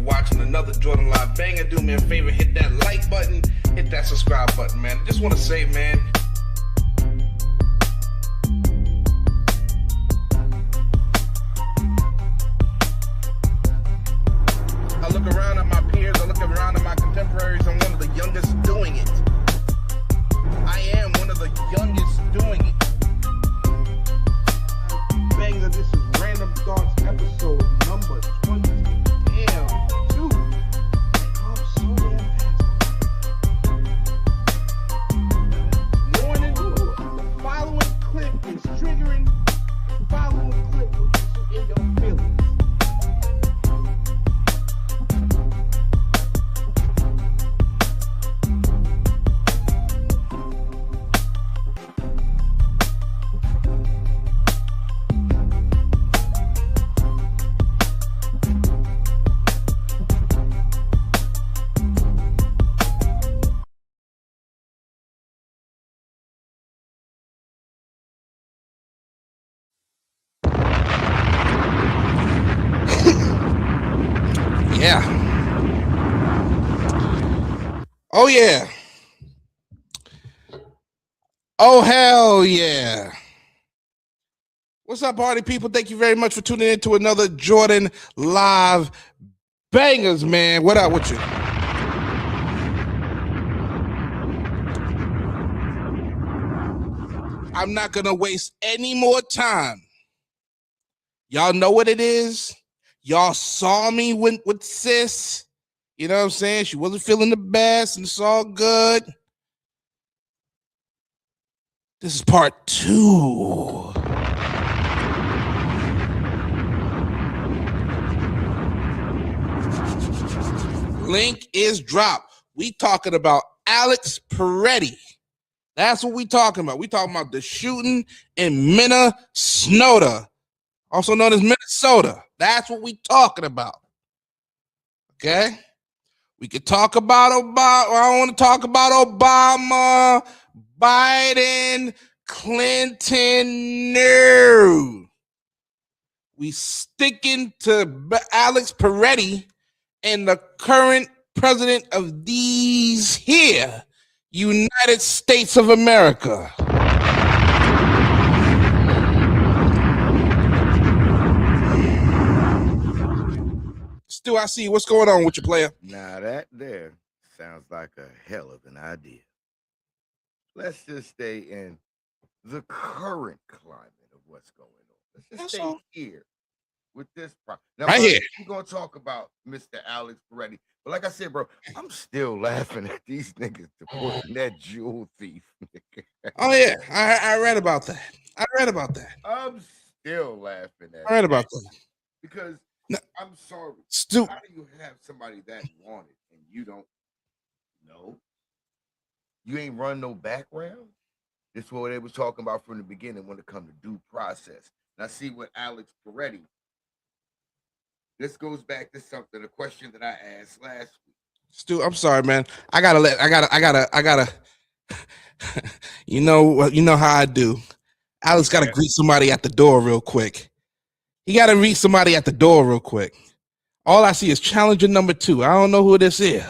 watching another Jordan Live banger. Do me a favor, hit that like button, hit that subscribe button, man. I just want to say, man, I look around at my peers, I look around at my contemporaries, I'm one of the youngest doing it. I am one of the youngest doing it. Banger, this is Random Thoughts episode number 20. Damn, dude. I'm so damn fast. Morning, the following clip is triggering. The following clip will get you in your feelings. Yeah. Oh, yeah. Oh, hell yeah. What's up, party people? Thank you very much for tuning in to another Jordan Live Bangers, man. What up with you? I'm not going to waste any more time. Y'all know what it is. Y'all saw me with sis. You know what I'm saying? She wasn't feeling the best, and it's all good. This is part 2. Link is dropped. We talking about Alex Peretti. That's what we talking about. We talking about the shooting in Minnesota, also known as Minnesota. That's what we talking about. Okay? We could talk about Obama. I don't want to talk about Obama, Biden, Clinton. No. We sticking to Alex Peretti and the current president of these here United States of America. Stu, I see. What's going on with your player? Now that there sounds like a hell of an idea. Let's just stay in the current climate of what's going on. Let's just stay here with this problem. Now, right here. We're going to talk about Mr. Alex Peretti. But like I said, bro, I'm still laughing at these niggas supporting that jewel thief. Oh, yeah. I read about that. I'm still laughing at I read about that. Because no, I'm sorry. Stu, how do you have somebody that wanted and you don't know? You ain't run no background? This is what they was talking about from the beginning when it comes to due process. Now see what Alex Peretti. This goes back to something, a question that I asked last week. Stu, I'm sorry, man. I gotta. You know how I do. Alex gotta greet somebody at the door real quick. He gotta greet somebody at the door real quick. All I see is challenger number 2. I don't know who this is.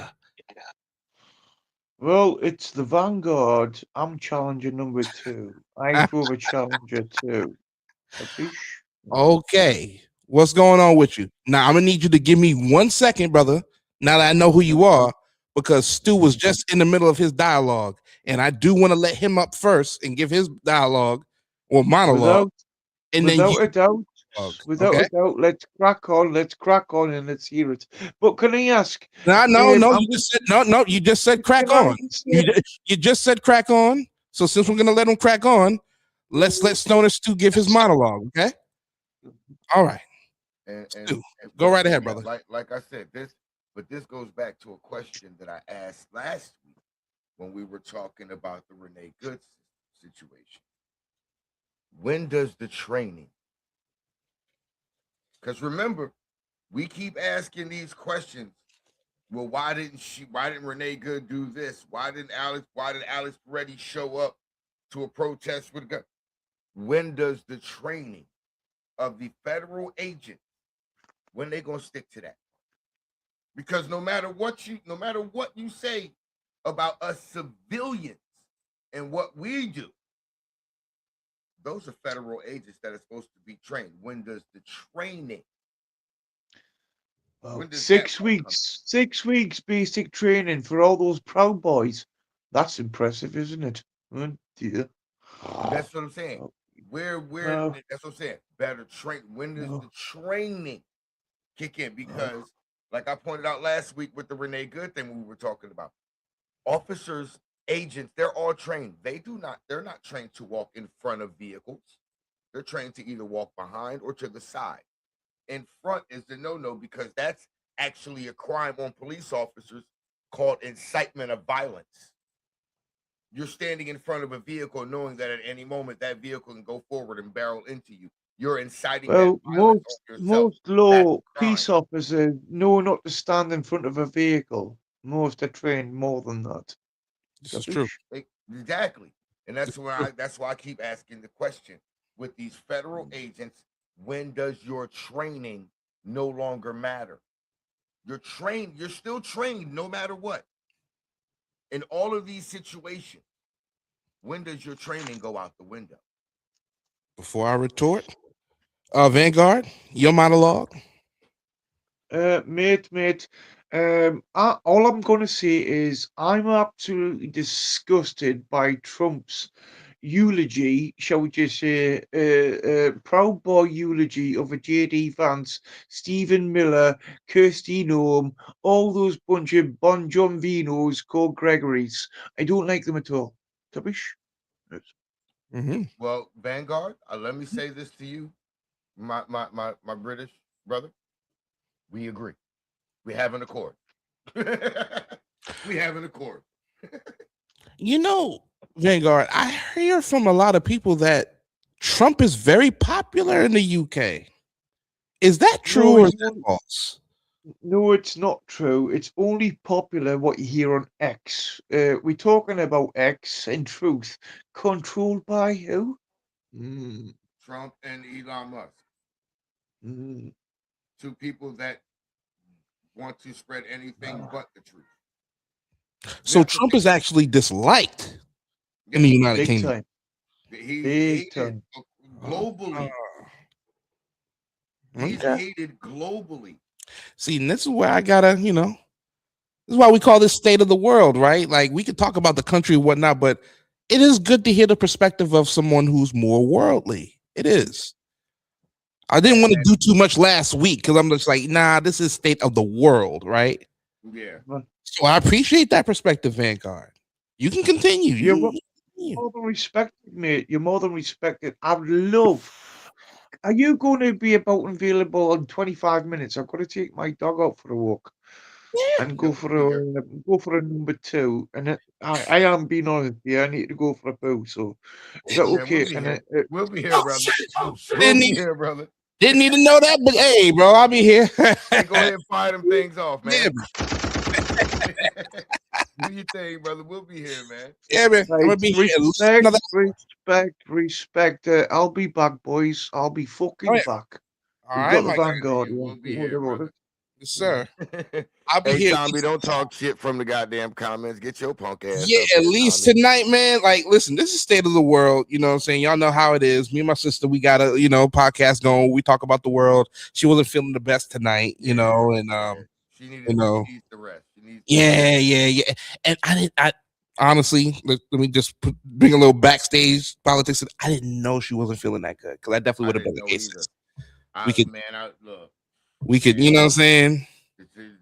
Well, it's the Vanguard. I'm challenger number 2. I prove a challenger 2. Okay. What's going on with you? Now, I'm going to need you to give me 1 second, brother, now that I know who you are, because Stu was just in the middle of his dialogue, and I do want to let him up first and give his dialogue or monologue. Without a doubt, let's crack on, and let's hear it. But can I ask? No, you just said crack on. You just said crack on. So since we're going to let him crack on, let's let Stoner Stu give his monologue, okay? All right. And go right ahead, brother. Like I said, this goes back to a question that I asked last week when we were talking about the Renee Good situation. When does the training? Because remember, we keep asking these questions. Well, why didn't Renee Good do this? Why did Alex Peretti show up to a protest with a gun? When does the training of the federal agent, when they gonna stick to that? Because no matter what you say about us civilians and what we do, those are federal agents that are supposed to be trained. When does the training? Well, When does that part come? 6 weeks basic training for all those Proud Boys. That's impressive, isn't it? Oh, dear. That's what I'm saying. Oh, Where no, that's what I'm saying. Better train. When does no. the training kick in? Oh, Because, like I pointed out last week with the Renee Good thing we were talking about, officers, agents, they're all trained. They're not trained to walk in front of vehicles. They're trained to either walk behind or to the side. In front is the no-no because that's actually a crime on police officers called incitement of violence. You're standing in front of a vehicle knowing that at any moment that vehicle can go forward and barrel into you. You're inciting that well, violence on yourself. most That's law a crime. peace officers know not to stand in front of a vehicle. Most are trained more than that. This is true. Rubbish. Exactly. And This is true. that's why I keep asking the question with these federal agents, when does your training no longer matter? You're still trained no matter what. In all of these situations, when does your training go out the window? Before I retort, Vanguard, your monologue. Mate, all I'm going to say is I'm absolutely disgusted by Trump's eulogy, shall we just say, Proud Boy eulogy of a JD Vance, Stephen Miller, Kirsty Noem, all those bunch of Bon John Vinos called Gregory's. I don't like them at all. Rubbish. Yes. Mm-hmm. Well, Vanguard, let me say this to you, my British brother. We agree. We have an accord. We have an accord. You know, Vanguard, I hear from a lot of people that Trump is very popular in the UK. Is that true No, or is it's that not. false? No, it's not true. It's only popular what you hear on X. We're talking about X in truth. Controlled by who? Mm, Trump and Elon Musk, mm, two people that want to spread anything ah, but the truth. So That's the Trump thing. is actually disliked in Yes, the United big Kingdom. time. he's Big hated time. Uh, globally. He's okay. hated globally. See, and this is where I gotta, this is why we call this state of the world, right? Like we could talk about the country and whatnot, but it is good to hear the perspective of someone who's more worldly. It is. I didn't want to And do too much last week because I'm just like, nah, this is state of the world, right? yeah, Well, So I appreciate that perspective, Vanguard. You can continue. You're You can continue. more than respected, mate. You're more than respected. I'd love. Are you going to be about and available in 25 minutes? I've got to take my dog out for a walk and yeah, we'll be here. go for a number two. And I am being honest here. I need to go for a poo. So is that Man, we'll okay? be And here. We'll be here, brother. We'll didn't be even, here, brother. didn't even know that, but hey, bro, I'll be here. Hey, go ahead and fire them things off, Yeah, man. Do your thing, brother. We'll be here, man. yeah, man. I'm right, gonna be here at least respect, another. respect. I'll be back, boys. I'll be All fucking right, back. all We've right, got the my Vanguard. You Yeah, will be don't here, worry about brother. it. yes, Mm. sir. I'll be Hey, here at Tommy, least. don't talk shit from the goddamn comments. Get your punk ass Yeah, up at here, least Tommy. tonight, man. Like, listen, this is state of the world. You know what I'm saying? Y'all know how it is. Me and my sister, we got a podcast going. We talk about the world. She wasn't feeling the best tonight, Yeah, and yeah. you know, She needs the rest. She needs the rest. yeah. And I honestly, let me just bring a little backstage politics. I didn't know she wasn't feeling that good because I definitely I would have been didn't the know either. cases. We could, I look, you man. know what I'm saying?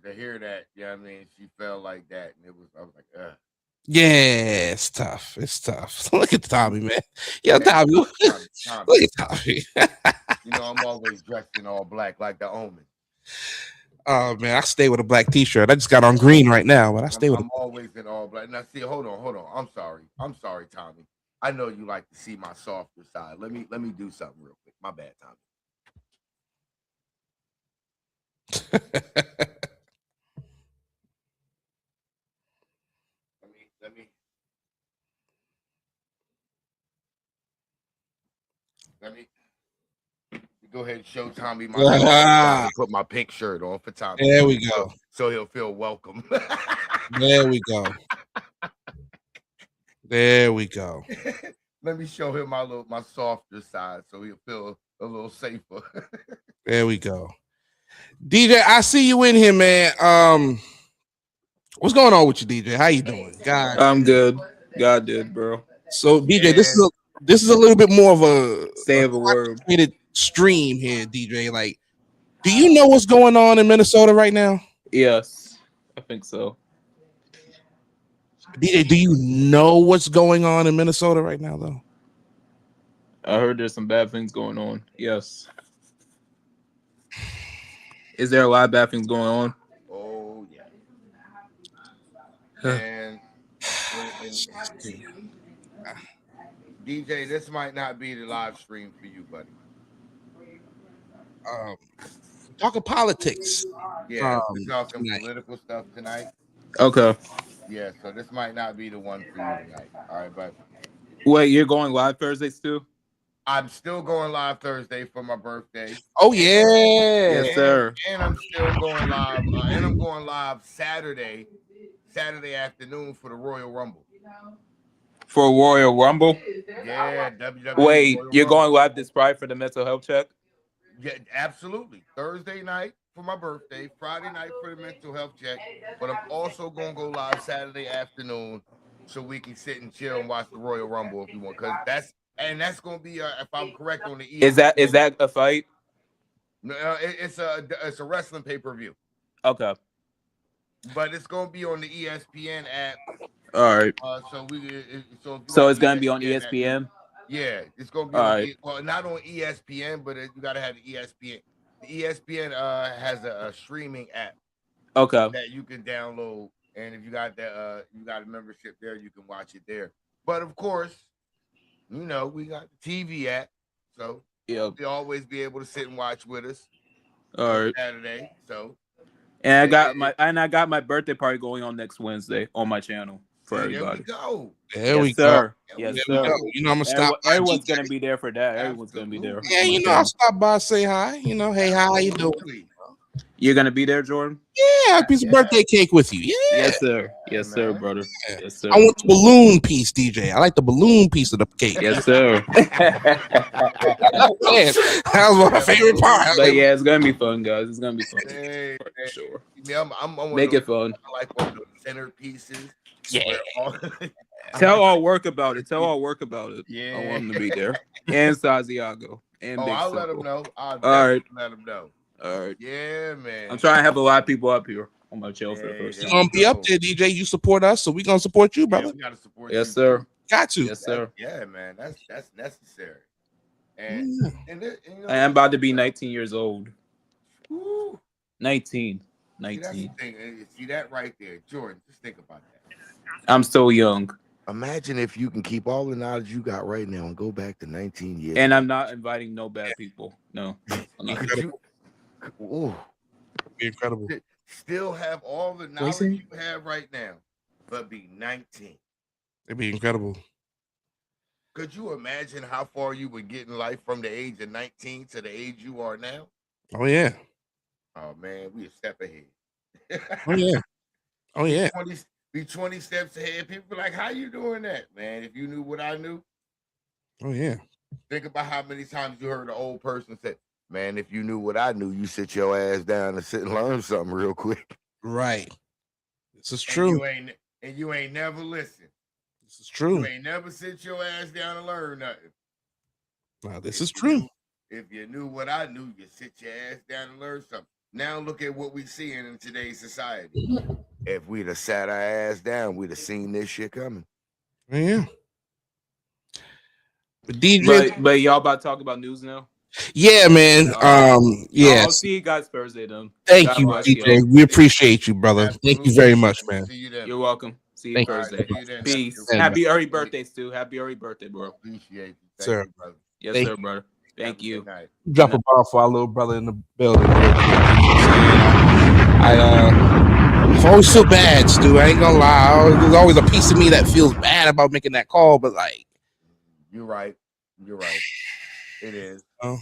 To hear that, yeah, I mean, she felt like that, and I was like, Yeah, it's tough. It's tough. Look at Tommy, man. Yeah, hey, Tommy. Tommy. Look at Tommy. You know, I'm always dressed in all black, like the Omen. Oh man, I stay with a black t-shirt. I just got on green right now, but I stay with I'm always in all black. Now, see, hold on. I'm sorry, Tommy. I know you like to see my softer side. Let me do something real quick. My bad, Tommy. a Let me let me go ahead and show Tommy my and put my pink shirt on for Tommy. There we go. So he'll feel welcome. There we go. There we go. Let me show him my softer side so he'll feel a little safer. There we go. DJ, I see you in here, man. What's going on with you, DJ? How you doing? God, I'm good. God did, bro. So DJ, this is a little bit more of a Say of a word. Stream here, DJ. Like, do you know what's going on in Minnesota right now? Yes, I think so. DJ, do you know what's going on in Minnesota right now, though? I heard there's some bad things going on. Yes. Is there a lot of bad things going on? Oh yeah. And DJ, this might not be the live stream for you, buddy. Talking politics. Yeah, we're talking political stuff tonight. Okay. Yeah, so this might not be the one for you tonight. All right, but wait, you're going live Thursdays too? I'm still going live Thursday for my birthday. Oh yeah, yes, sir. And I'm still going live, and I'm going live Saturday afternoon for the Royal Rumble. For Royal Rumble? Yeah, WWE. Wait, Royal you're Rumble. going live this Friday for the mental health check? Yeah, absolutely. Thursday night for my birthday, Friday night for the mental health check, but I'm also gonna go live Saturday afternoon so we can sit and chill and watch the Royal Rumble if you want, because that's gonna be if I'm correct on the ESPN. Is that a fight? No, it's a wrestling pay-per-view. Okay. But it's gonna be on the ESPN app. All right. So it's gonna be on ESPN. Yeah, it's gonna be well, not on ESPN, but you gotta have the ESPN. The ESPN has a streaming app. Okay. That you can download, and if you got that you got a membership there, you can watch it there. But of course, we got the TV app, so you'll always be able to sit and watch with us. All right. Saturday, so. And I got my birthday party going on next Wednesday on my channel for everybody. There we go. Sir. Yes, sir. go. You know I'm gonna stop. Everyone's gonna be there for that. Everyone's gonna be there. Yeah, I'll stop by, say hi. Hey, how you doing? You're gonna be there, Jordan? Yeah, a piece of birthday cake with you. Yeah. Yes, sir. Yes, sir, brother. Yes, sir. I want the balloon piece, DJ. I like the balloon piece of the cake. Yes, sir. That was my favorite part. But yeah, it's gonna be fun, guys. It's gonna be fun. Hey, for sure. Yeah, I'm Make it fun. I like one of those centerpieces. Yeah. Tell all work about it. Yeah. I want him to be there. And Saziago. And Big I'll Simple. let him know. I'll right. let him know. All right. Yeah, man. I'm trying to have a lot of people up here on my channel for the first You're time. gonna be up there, DJ. You support us, so we're gonna support you, brother. Yeah, we gotta support Yes, you. sir. Got to. Yes, sir. Yeah, man. That's necessary. And I am about to be 19 years old. Woo. 19. See, that's the thing. See that right there, Jordan. Just think about that. I'm so young. Imagine if you can keep all the knowledge you got right now and go back to 19 years. And I'm not inviting no bad people. No. I'm not. Incredible. Still have all the knowledge you have right now, but be 19. It'd be incredible. Could you imagine how far you would get in life from the age of 19 to the age you are now? Oh yeah. Oh man, we a step ahead. Oh yeah. Oh yeah. Be 20 steps ahead. People be like, how you doing that, man? If you knew what I knew. Oh yeah. Think about how many times you heard an old person say, man, if you knew what I knew, you sit your ass down and sit and learn something real quick. Right. This is true. And you ain't never listened. This is true. You ain't never sit your ass down and learn nothing. Now this is true. If you knew what I knew, you sit your ass down and learn something. Now look at what we seeing in today's society. If we'd have sat our ass down, we'd have seen this shit coming. Yeah. But DJ, but y'all about to talk about news now? Yeah, man. Yeah. I'll see you guys Thursday then. Thank you, DJ. We appreciate you, brother. Absolutely. Thank you very much, man. See you then. You're welcome. See you Thank Thursday. You. Peace. Yeah, Happy early birthdays, too. Happy early birthday, bro. Appreciate you. Sir. You, brother. Yes, Thank sir, brother. Thank you. Good night. Drop a ball for our little brother in the building. I always feel bad, Stu. I ain't gonna lie. There's always a piece of me that feels bad about making that call, but like, You're right. It is. Oh.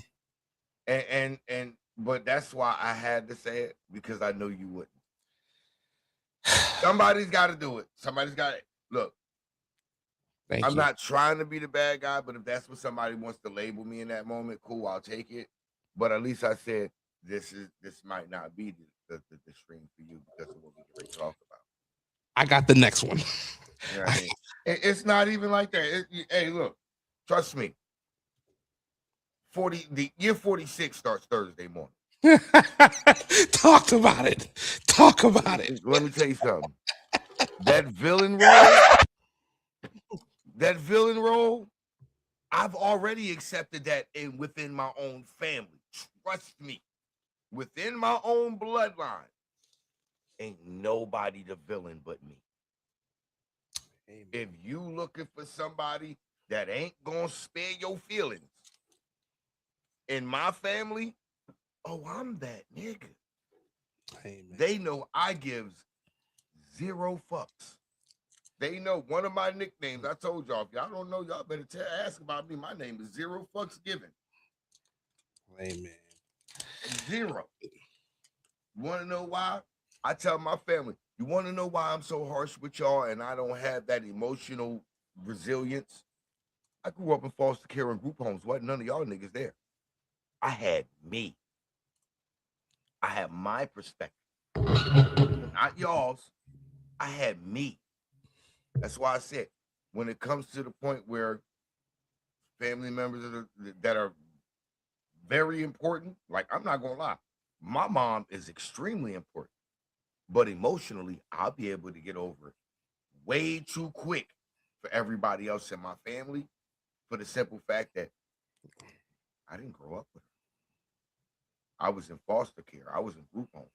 But that's why I had to say it, because I know you wouldn't. Somebody's got to do it. Somebody's got it. Look, Thank I'm you. not trying to be the bad guy, but if that's what somebody wants to label me in that moment, cool, I'll take it. But at least I said this might not be the stream for you because of what we can talk about. I got the next one. You know what I mean? It's not even like that. Hey, look, trust me. The year 46 starts Thursday morning. Talk about it. Talk about it. Let me tell you something. That villain role, I've already accepted that within my own family. Trust me. Within my own bloodline, ain't nobody the villain but me. Amen. If you looking for somebody that ain't gonna spare your feelings in my family, oh, I'm that nigga. Amen. They know I gives 0 fucks. They know one of my nicknames. I told y'all, if y'all don't know, y'all better ask about me. My name is 0 fucks given. Amen. 0. You want to know why? I tell my family, you want to know why I'm so harsh with y'all and I don't have that emotional resilience? I grew up in foster care and group homes. Wasn't none of y'all niggas there. I had me. I had my perspective. Not y'all's. I had me. That's why I said, when it comes to the point where family members that are very important, like, I'm not going to lie, my mom is extremely important. But emotionally, I'll be able to get over it way too quick for everybody else in my family, for the simple fact that I didn't grow up with her. I was in foster care. I was in group homes.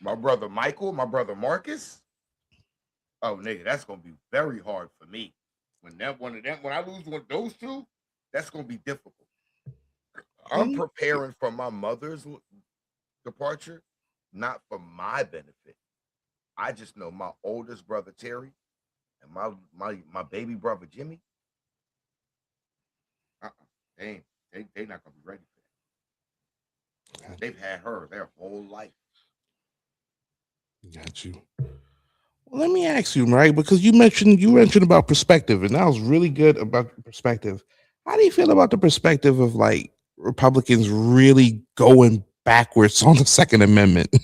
My brother Michael, my brother Marcus. Oh, nigga, that's gonna be very hard for me. When I lose one of those two, that's gonna be difficult. I'm preparing for my mother's departure, not for my benefit. I just know my oldest brother Terry and my baby brother Jimmy. They not gonna be ready for that. They've had her their whole life. Got you. Well, let me ask you, right? Because you mentioned about perspective, and that was really good about perspective. How do you feel about the perspective of like Republicans really going backwards on the Second Amendment?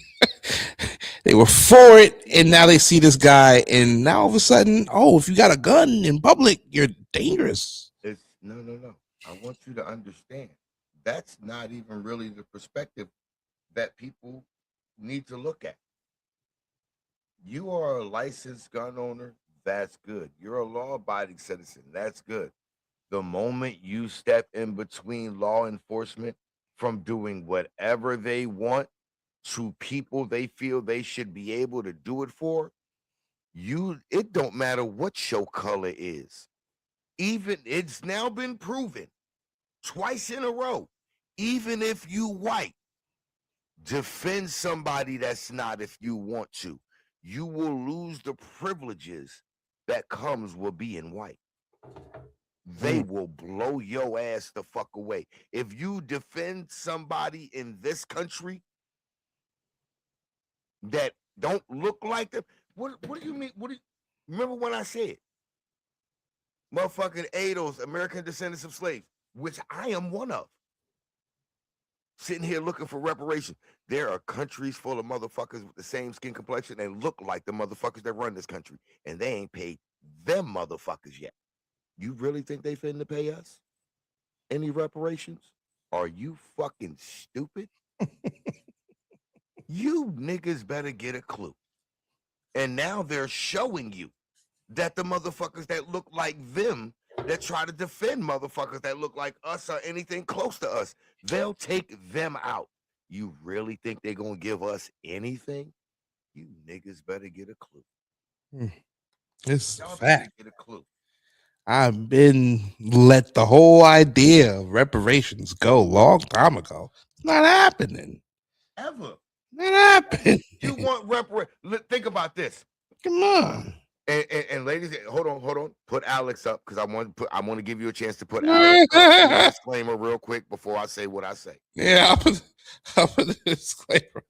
They were for it, and now they see this guy, and now all of a sudden, oh, if you got a gun in public, you're dangerous. It's no. I want you to understand that's not even really the perspective that people need to look at. You are a licensed gun owner, that's good. You're a law-abiding citizen, that's good. The moment you step in between law enforcement from doing whatever they want to people they feel they should be able to do it for, it don't matter what your color is. Even it's now been proven twice in a row, even if you white, defend somebody that's not if you want to. You will lose the privileges that comes with being white. They will blow your ass the fuck away. If you defend somebody in this country that don't look like them, what do you mean? Remember when I said motherfucking ADOS, American descendants of slaves, which I am one of, sitting here looking for reparations. There are countries full of motherfuckers with the same skin complexion and look like the motherfuckers that run this country, and they ain't paid them motherfuckers yet. You really think they finna pay us any reparations? Are you fucking stupid? You niggas better get a clue. And now they're showing you that the motherfuckers that look like them, that try to defend motherfuckers that look like us or anything close to us, they'll take them out. You really think they're gonna give us anything? You niggas better get a clue. It's Y'all fact. Get a clue. I've been let the whole idea of reparations go a long time ago. It's not happening. Ever. Not happening. You want reparations? Think about this. Come on. And ladies, hold on. Put Alex up because I want to give you a chance to put Alex up. Give me a disclaimer real quick before I say what I say. Yeah, I'll put the disclaimer.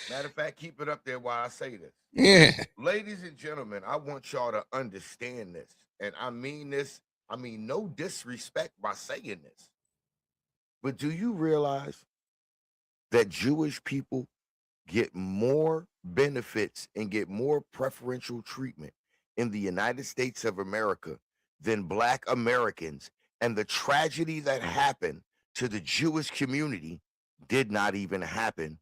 Matter of fact, keep it up there while I say this. Yeah. Ladies and gentlemen, I want y'all to understand this. And I mean this, I mean no disrespect by saying this. But do you realize that Jewish people get more benefits and get more preferential treatment in the United States of America than Black Americans? And the tragedy that happened to the Jewish community did not even happen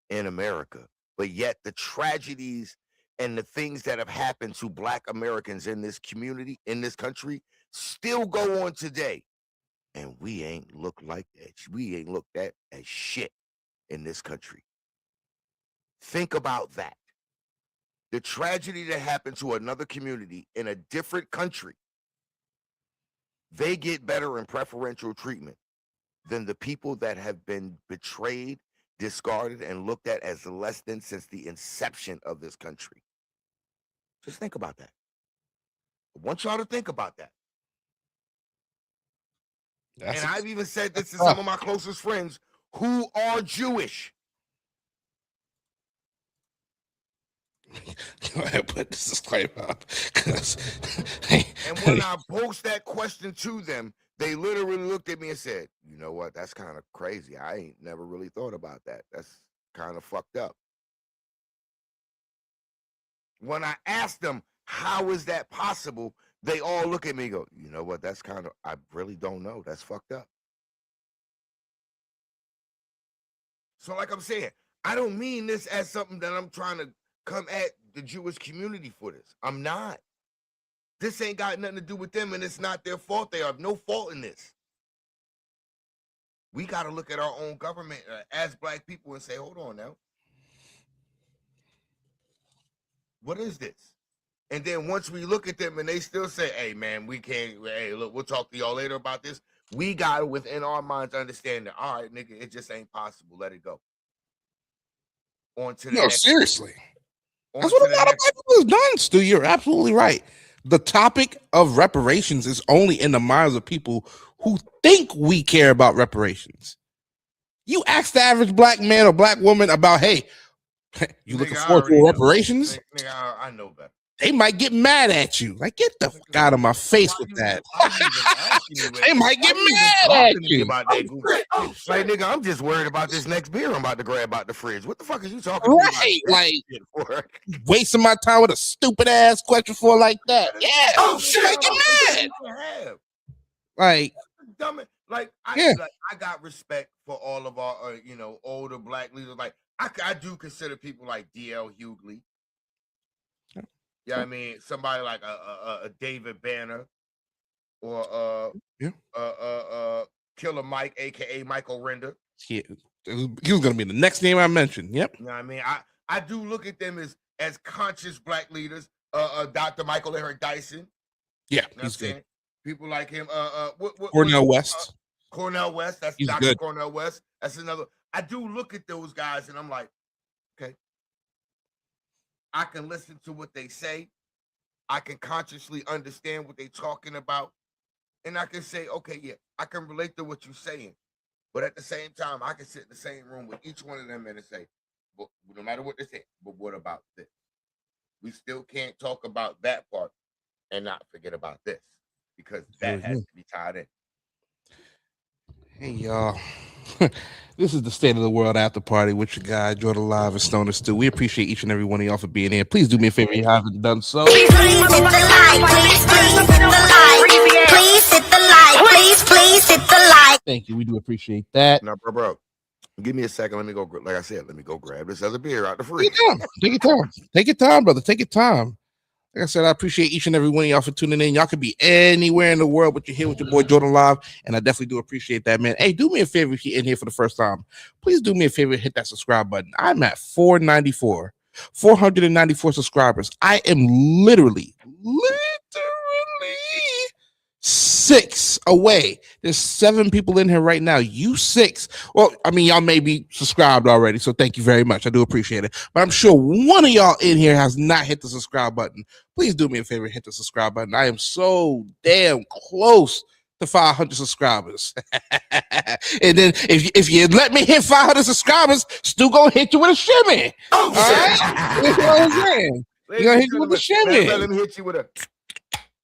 in America. But yet the tragedies and the things that have happened to Black Americans in this community, in this country, still go on today. And we ain't looked like that. We ain't looked at as shit in this country. Think about that. The tragedy that happened to another community in a different country, they get better and preferential treatment than the people that have been betrayed, discarded, and looked at as less than since the inception of this country. Just think about that. I want y'all to think about that. And I've even said this to some of my closest friends who are Jewish. Go ahead, put this disclaimer up. And when I posed that question to them, they literally looked at me and said, you know what, that's kind of crazy. I ain't never really thought about that. That's kind of fucked up. When I asked them, how is that possible? They all look at me and go, you know what, that's kind of, I really don't know. That's fucked up. So like I'm saying, I don't mean this as something that I'm trying to come at the Jewish community for this. I'm not. This ain't got nothing to do with them, and it's not their fault. They have no fault in this. We got to look at our own government as Black people and say, hold on now. What is this? And then once we look at them and they still say, hey, man, we can't, hey, look, we'll talk to y'all later about this. We got to, within our minds, understand that, all right, nigga, it just ain't possible. Let it go. On to the next. Seriously. That's what a lot of people have done, Stu. You're absolutely right. The topic of reparations is only in the minds of people who think we care about reparations. You ask the average Black man or Black woman about, hey, you looking forward to reparations? Nigga, I know better. They might get mad at you. Like, get the fuck out of my face with that. They might get mad at you. About that like, nigga, I'm just worried about this next beer I'm about to grab out the fridge. What the fuck are you talking about? Like, wasting my time with a stupid ass question for like that. Yeah. Oh, shit. Like, get mad. Like, I got respect for all of our, older Black leaders. Like, I do consider people like D.L. Hughley. Yeah, I mean, somebody like a David Banner or Killer Mike, aka Michael Render. He was gonna be the next name I mentioned. Yep. You know what I mean? I do look at them as conscious Black leaders. Dr. Michael Eric Dyson. Yeah, you know he's good. People like him. Cornel West. Cornel West. That's he's Dr. Good. Cornel West. That's another. I do look at those guys and I'm like, okay. I can listen to what they say. I can consciously understand what they're talking about. And I can say, okay, yeah, I can relate to what you're saying. But at the same time, I can sit in the same room with each one of them and say, well, no matter what they say, but what about this? We still can't talk about that part and not forget about this because that has to be tied in. Hey, y'all. This is the State of the World After Party with your guy, Jordan Live and Stoner Stu. We appreciate each and every one of y'all for being here. Please do me a favor if you haven't done so. Please hit the like. Please hit the like. Please hit the like. Please hit the like. Thank you. We do appreciate that. Now, bro, give me a second. Let me go. Like I said, let me go grab this other beer out the fridge. Take your time. Take your time, brother. Take your time. Like I said, I appreciate each and every one of y'all for tuning in. Y'all could be anywhere in the world, but you're here with your boy Jordan Live, and I definitely do appreciate that, man. Hey, do me a favor if you're in here for the first time. Please do me a favor, hit that subscribe button. I'm at 494 subscribers. I am literally 6 away. There's 7 people in here right now. You 6. Well, I mean, y'all may be subscribed already, so thank you very much. I do appreciate it. But I'm sure one of y'all in here has not hit the subscribe button. Please do me a favor, hit the subscribe button. I am so damn close to 500 subscribers. And then if you let me hit 500 subscribers, Stu gonna hit you with a shimmy. All right? You know what I'm saying? You gonna hit you with a shimmy. Let him hit you with a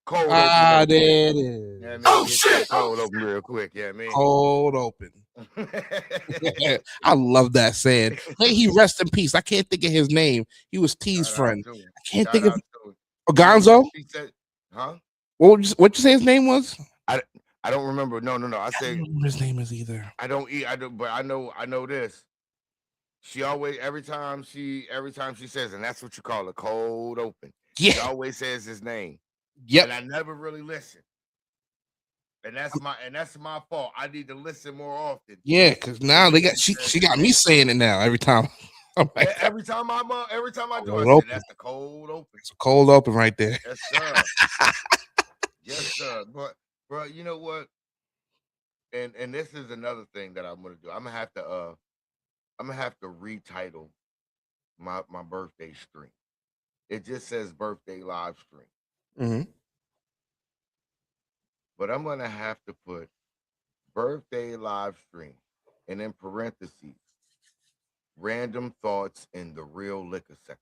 cold open. Ah, there it is. Yeah, man, shit! Cold open real quick, yeah, man. Cold open. I love that saying. May he rest in peace. I can't think of his name. He was T's friend. I can't think of Gonzo. He said, huh? What you say his name was? I don't remember. No. I say don't remember his name is either. I don't, but I know this. She always every time she says, and that's what you call a cold open. Yeah. She always says his name. Yep. And I never really listen. And that's my fault. I need to listen more often. Yeah, because now she got me saying it now every time. Every time I do, I say that's the cold open. It's a cold open right there. Yes, sir. Yes, sir. But bro, you know what? And this is another thing that I'm gonna do. I'm gonna have to retitle my birthday stream. It just says birthday live stream. Mm-hmm. But I'm gonna have to put birthday live stream and in parentheses random thoughts in the real liquor sector.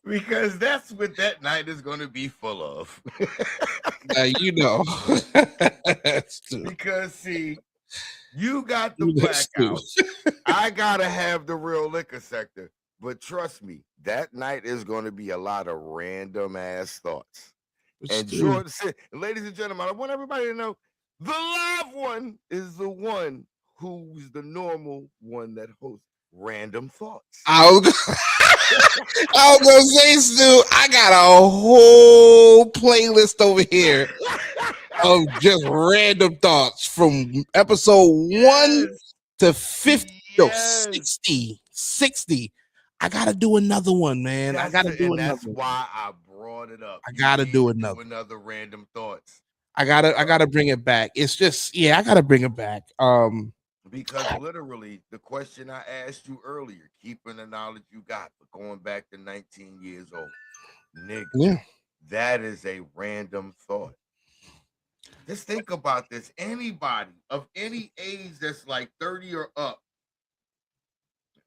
Because that's what that night is going to be full of. You know. Because see, you got the blackout. I gotta have the real liquor sector. But trust me, that night is going to be a lot of random ass thoughts. And Jordan said, ladies and gentlemen, I want everybody to know the live one is the one who's the normal one that hosts random thoughts. I was gonna say, Stu, I got a whole playlist over here of just random thoughts from episode 1 to 50, no, 60. I gotta do another one, man. I gotta do another. That's why I brought it up. I gotta do another random thoughts. I gotta bring it back. It's just, I gotta bring it back. Because literally the question I asked you earlier, keeping the knowledge you got, but going back to 19 years old, nigga, that is a random thought. Just think about this. Anybody of any age that's like 30 or up,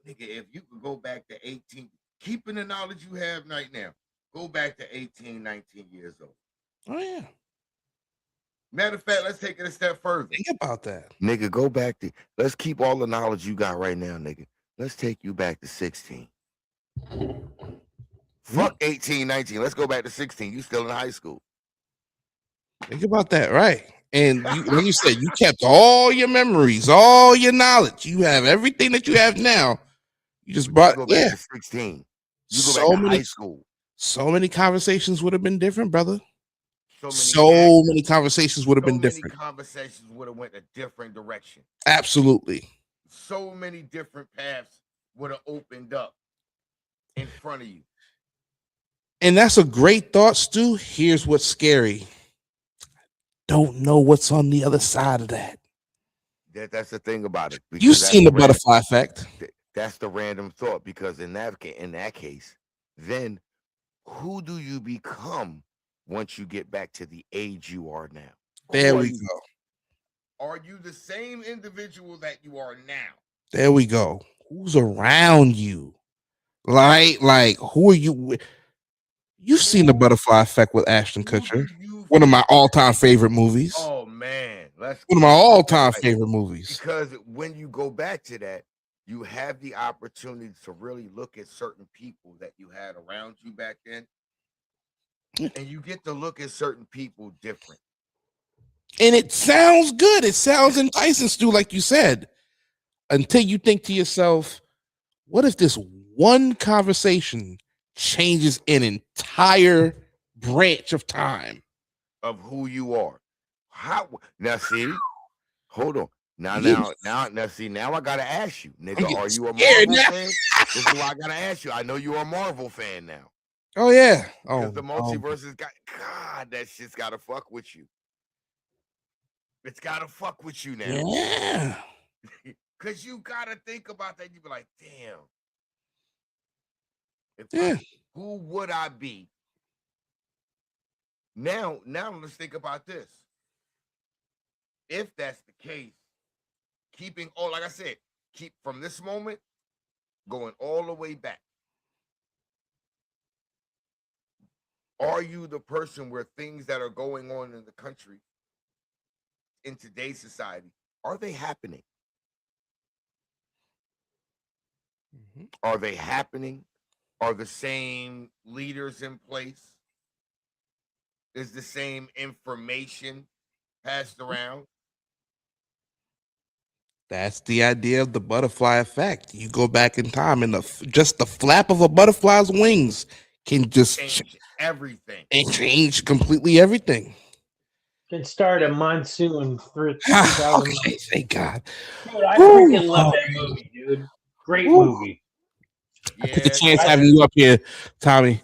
nigga, if you could go back to 18, keeping the knowledge you have right now, go back to 18, 19 years old. Oh, yeah. Matter of fact, let's take it a step further. Think about that. Nigga, go back to, let's keep all the knowledge you got right now, nigga. Let's take you back to 16. Fuck 18, 19. Let's go back to 16. You still in high school. Think about that, right? And like you said, you kept all your memories, all your knowledge. You have everything that you have now. You just brought, go back to 16. You go back to high school. So many conversations would have been different, brother. So many conversations would have been different. Conversations would have went a different direction. Absolutely. So many different paths would have opened up in front of you. And that's a great thought, Stu. Here's what's scary. Don't know what's on the other side of that. That's the thing about it. You've seen the butterfly effect. That's the random thought, because in that case, then who do you become once you get back to the age you are now? There we go. Are you the same individual that you are now? There we go. Who's around you? Like who are you? You've seen the butterfly effect with Ashton Kutcher. One of my all-time favorite movies. Oh man, one of my all-time favorite movies. Because when you go back to that, you have the opportunity to really look at certain people that you had around you back then. And you get to look at certain people different. And it sounds good. It sounds enticing, Stu, like you said. Until you think to yourself, what if this one conversation changes an entire branch of time? Of who you are. How now see? Hold on. Now I gotta ask you, nigga, are you a Marvel fan? This is why I gotta ask you. I know you're a Marvel fan now. Oh yeah. Because Oh, the multiverse has got God, that shit's gotta fuck with you. It's gotta fuck with you now. yeah. Cause you gotta think about that. You be like, damn. Yeah. Who would I be? Now let's think about this. If that's the case, keeping like I said, keep from this moment going all the way back. Are you the person where things that are going on in the country in today's society, are they happening? Are they happening? Are the same leaders in place? Is the same information passed around? That's the idea of the butterfly effect. You go back in time, and just the flap of a butterfly's wings can just Change everything. change completely everything. Can start a monsoon for 2000. Okay, thank God. Dude, I freaking love that movie, dude. Great movie. I took a chance having you up here, Tommy,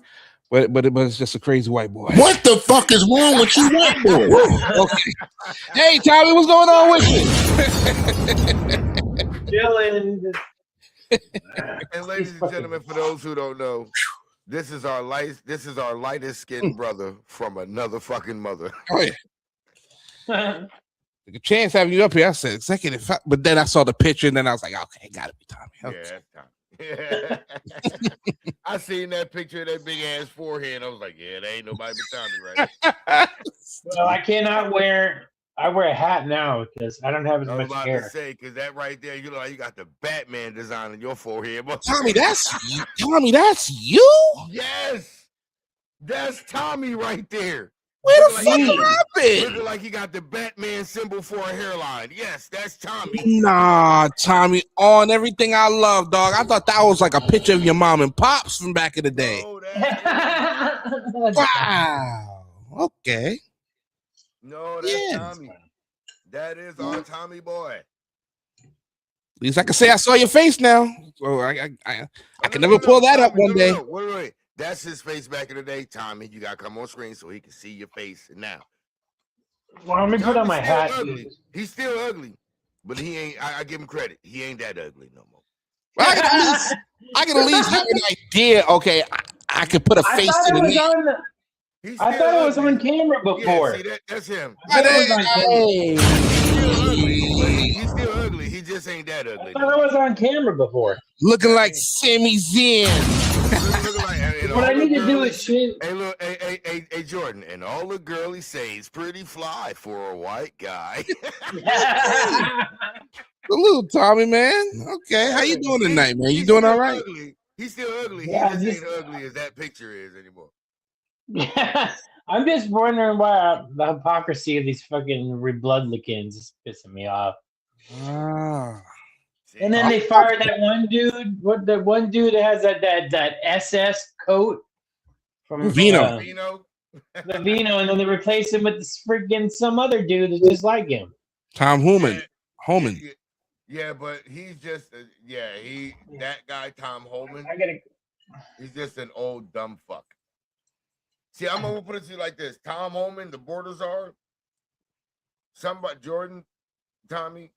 but it's just a crazy white boy. What the fuck is wrong with you, white boy? Okay. Hey, Tommy, what's going on with you? Dylan. And ladies and gentlemen, for those who don't know, this is our lightest skinned brother from another fucking mother. Oh yeah. Took a chance having you up here. I said executive, but then I saw the picture, and then I was like, okay, gotta be Tommy. Okay. Yeah, that's Tommy. I seen that picture of that big ass forehead. I was like, yeah, there ain't nobody but Tommy, right? Well, I wear a hat now because I don't have as I was much about hair. to say, because that right there, you look like you got the Batman design on your forehead. Tommy, that's you? Yes, that's Tommy right there. Where the fuck Looking happened? like he got the Batman symbol for a hairline. Yes, that's Tommy. Nah, Tommy, on everything I love, dog. I thought that was like a picture of your mom and pops from back in the day. No, that's Wow. Okay. no, that's Yeah. Tommy. That is our Tommy boy. At least I can say I saw your face now. So I can never pull that up one day. Wait. That's his face back in the day, Tommy. You gotta come on screen so he can see your face. And now, Well, let me put on my Tommy's still hat. ugly. He's still ugly, but he ain't. I give him credit. He ain't that ugly no more. I can at least have an idea. Okay, I could put a I face thought to it the was name. on the, He's I still thought it was ugly. on camera before. Yeah, see that's him. I thought it was on camera. He's still ugly. He just ain't that I ugly. thought it was on camera before. Looking like Sami Zayn. What I need to do is shave. Hey, look, hey, Jordan, and all the girlies say he's pretty fly for a white guy. Salute, Tommy, man. Okay, how you doing tonight, man? You doing all right? Ugly. He's still ugly. Yeah, he just ain't ugly as that picture is anymore. I'm just wondering why the hypocrisy of these fucking Republicans is pissing me off. Ah. And then they fired that one dude. What the one dude that has that SS coat from Vino. the Vino, and then they replaced him with this freaking some other dude that's just like him. Tom Homan. Yeah, but he's just that guy Tom Holman. He's just an old dumb fuck. See, I'm gonna put it to you like this: Tom Holman, the borders are somebody Jordan, Tommy.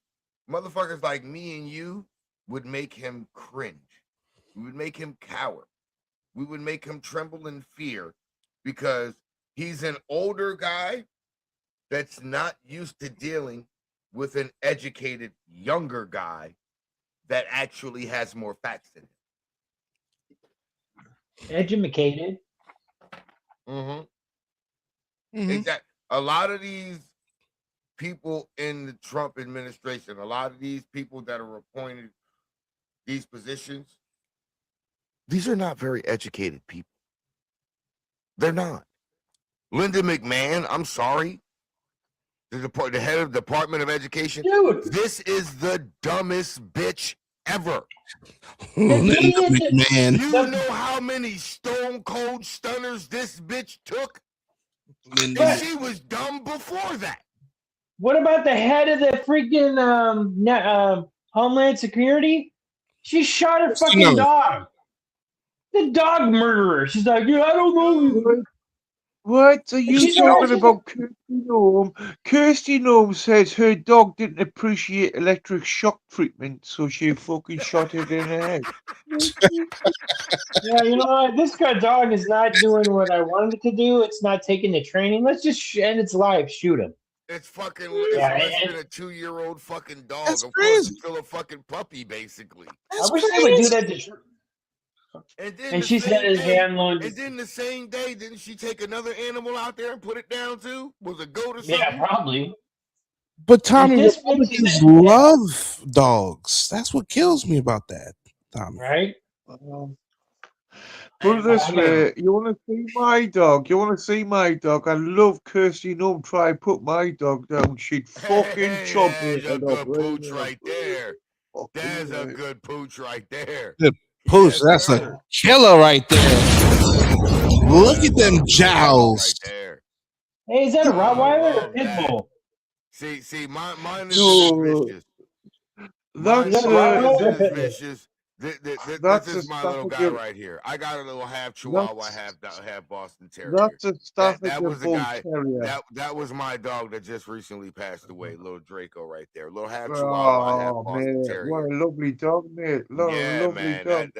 Motherfuckers like me and you would make him cringe. We would make him cower. We would make him tremble in fear because he's an older guy that's not used to dealing with an educated younger guy that actually has more facts in him. Educated. Mm-hmm. Exactly. A lot of these people in the Trump administration, a lot of these people that are appointed these positions, these are not very educated people. They're not. Linda McMahon, I'm sorry, the head of the Department of Education, dude, this is the dumbest bitch ever. Man, you know how many stone cold stunners this bitch took? And she was dumb before that. What about the head of the freaking Homeland Security? She shot her fucking dog. The dog murderer. She's like, yeah, I don't know. What are you She's talking right. about, Kirsty Gnome? Kirsty Gnome says her dog didn't appreciate electric shock treatment, so she fucking shot it in the head. Yeah, you know what? This guy dog is not doing what I wanted it to do. It's not taking the training. Let's just end its life. Shoot him. It's fucking. Yeah, It's less and than a 2-year-old fucking dog. That's Of course, it's crazy. still a fucking puppy, basically. I That's wish they would do crazy. that to. And then And the she said same his day, handler. and then the same day, didn't she take another animal out there and put it down too? Was a goat or something? Yeah, probably. But Tommy, this bitch Republicans is- love dogs. That's what kills me about that, Tommy. Right? Put it this I mean- way, you want to see my dog? You want to see my dog? I love Kirsty Gnome. Try and put my dog down. She'd fucking chop There's it a up good right pooch now. right there. Fucking There's a right. good pooch right there. Good Pooch, Yes, that's sir. a killer right there. Look at them Right jowls. there. Hey, is that a Rottweiler or a love pit that. bull? See, mine is No, vicious. that's Is that a Rottweiler or a Mine pit is bull? vicious. that's This a is my little guy Staffordshire. right here. I got a little half Chihuahua, That's half Boston Terrier. that's a That Staffordshire was the Bull guy. Terrier. That was my dog that just recently passed away, little Draco right there. Little half Chihuahua, half Oh Boston man, what Terrier. a lovely dog, mate. Yeah, Lovely man. dog.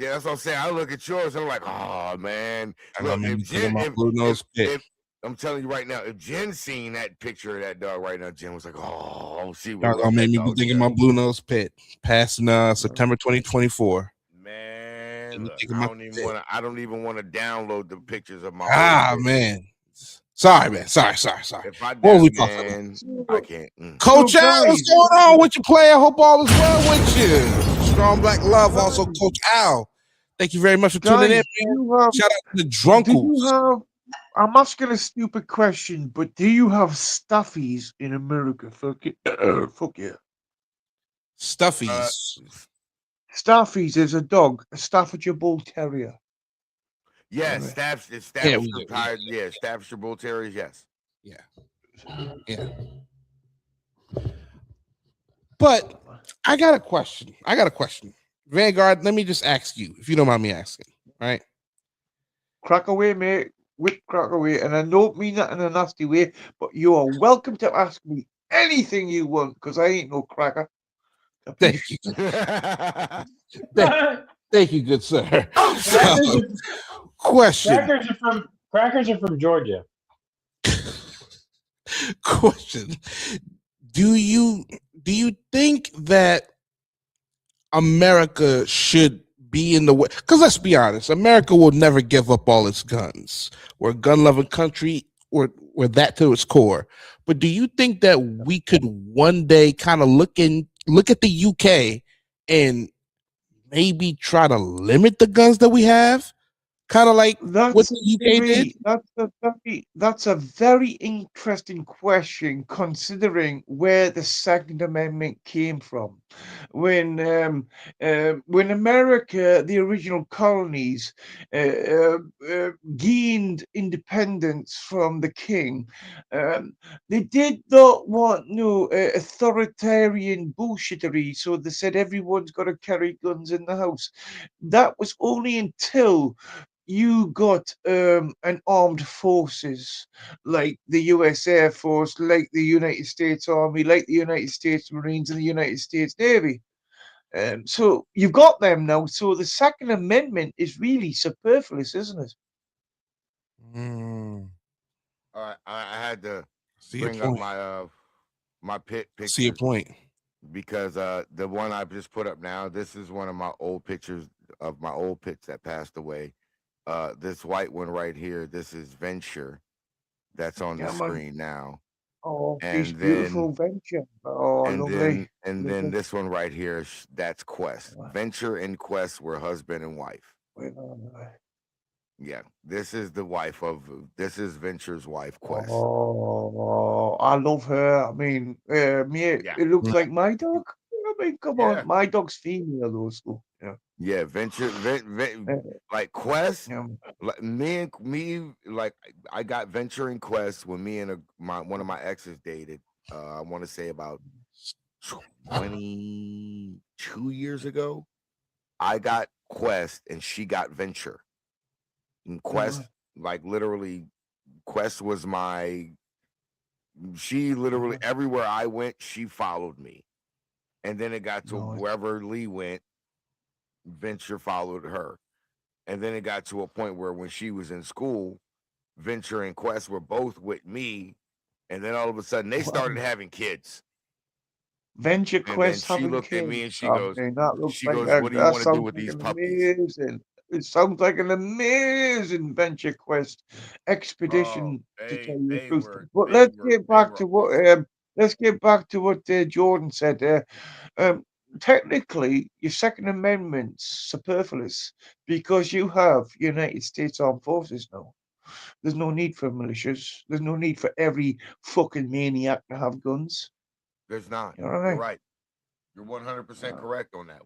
That's what I'm saying. I look at yours and I'm like, oh man. I Look, made if me think of Jen, my blue nose pit. if I'm telling you right now, if Jen seen that picture of that dog right now, Jen was like, oh, she would Y'all love gonna that make me be dog. thinking my blue nose pit. Passing September 2024. Man, look, Think of I my don't even pit. want to. I don't even want to download the pictures of my. Ah old pit. man. Sorry, man. Sorry. If I What die, was we talking about? man, I can't. Coach So, Al, what's guys, going on with you, player? Hope all is well with you. Strong Black Love, also guys, Coach Al. Thank you very much for tuning in, guys, man. Shout out to the do Drunkles. you have? I'm asking a stupid question, but do you have stuffies in America? Fuck it. Fuck yeah. Stuffies. Staffies is a dog, a Staffordshire Bull Terrier. Yes, Alright. Staffordshire Bull Terriers. Yes. Yeah. But I got a question. Vanguard, let me just ask you, if you don't mind me asking, right? Crack away, mate. Whip crack away. And I don't mean that in a nasty way, but you are welcome to ask me anything you want, because I ain't no cracker. Thank you. Thank you, good sir. Question. Crackers are from Georgia. Question. Do you think that America should be in the way? Because let's be honest, America will never give up all its guns. We're a gun-loving country. We're that to its core. But do you think that we could one day kind of look at the UK and maybe try to limit the guns that we have? Kind of like what the UK did? That's a very interesting question, considering where the Second Amendment came from. When America, the original colonies, gained independence from the king, they did not want no authoritarian bullshittery, so they said everyone's got to carry guns in the house. That was only until you got an armed forces like the US Air Force, like the United States Army, like the United States Marines and the United States Navy. So you've got them now. So the Second Amendment is really superfluous, isn't it? Mm, All right, I had to see your bring up point. my pit pictures. See your point. Because the one I just put up now, this is one of my old pictures of my old pits that passed away. This white one right here, this is Venture, that's on the Yeah, man. screen now. Oh, And she's beautiful, Venture. Oh, lovely. then Lovely. this one right here, that's Quest. Wow. Venture and Quest were husband and wife. Well, Yeah, this is Venture's wife, Quest. oh, I love her. I mean, mate, Yeah. it looks like my dog. I mean, come Yeah. on, my dog's female, though. So, yeah. Yeah, Venture, like Quest, Yeah. like me, like I got Venture and Quest when me and one of my exes dated. I want to say about 22 years ago. I got Quest and she got Venture. And Oh, Quest, right. like literally, Quest was she literally, Uh-huh. everywhere I went, she followed me. And then it got to Nice. wherever Lee went, Venture followed her. And then it got to a point where when she was in school, Venture and Quest were both with me. And then all of a sudden they started Wow. having kids. Venture And then Quest she having looked at me and kids. I mean, that looks she like goes, what do you that want to do sounds with like these an puppies? amazing. It sounds like an amazing Venture Quest Bro, expedition, to tell you the they truth. were But they were they were awesome. let's get back to what Jordan said. Um, Technically, your Second Amendment's superfluous because you have United States Armed Forces now. There's no need for militias. There's no need for every fucking maniac to have guns. There's not. You know what I You're mean? right. You're 100% Uh, correct on that.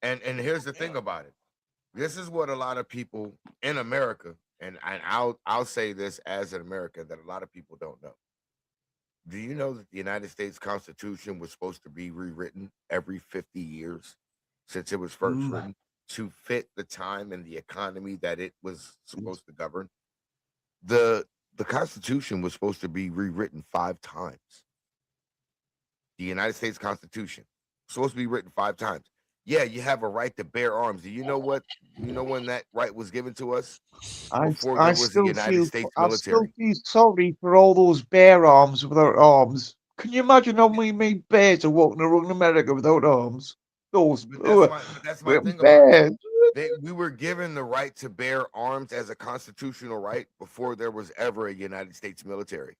And here's the thing about it. This is what a lot of people in America, and I'll say this as an American that a lot of people don't know. Do you know that the United States Constitution was supposed to be rewritten every 50 years since it was first mm, written to fit the time and the economy that it was yes. supposed to govern? The the Constitution was supposed to be rewritten 5 times. The United States Constitution supposed to be written 5 times. Yeah, you have a right to bear arms. Do you know what? You know when that right was given to us? Before there was a United States I still military. feel sorry for all those bear arms without arms. Can you imagine how many bears are walking around America without arms? Those But that's my thing about it. bears. We were given the right to bear arms as a constitutional right before there was ever a United States military.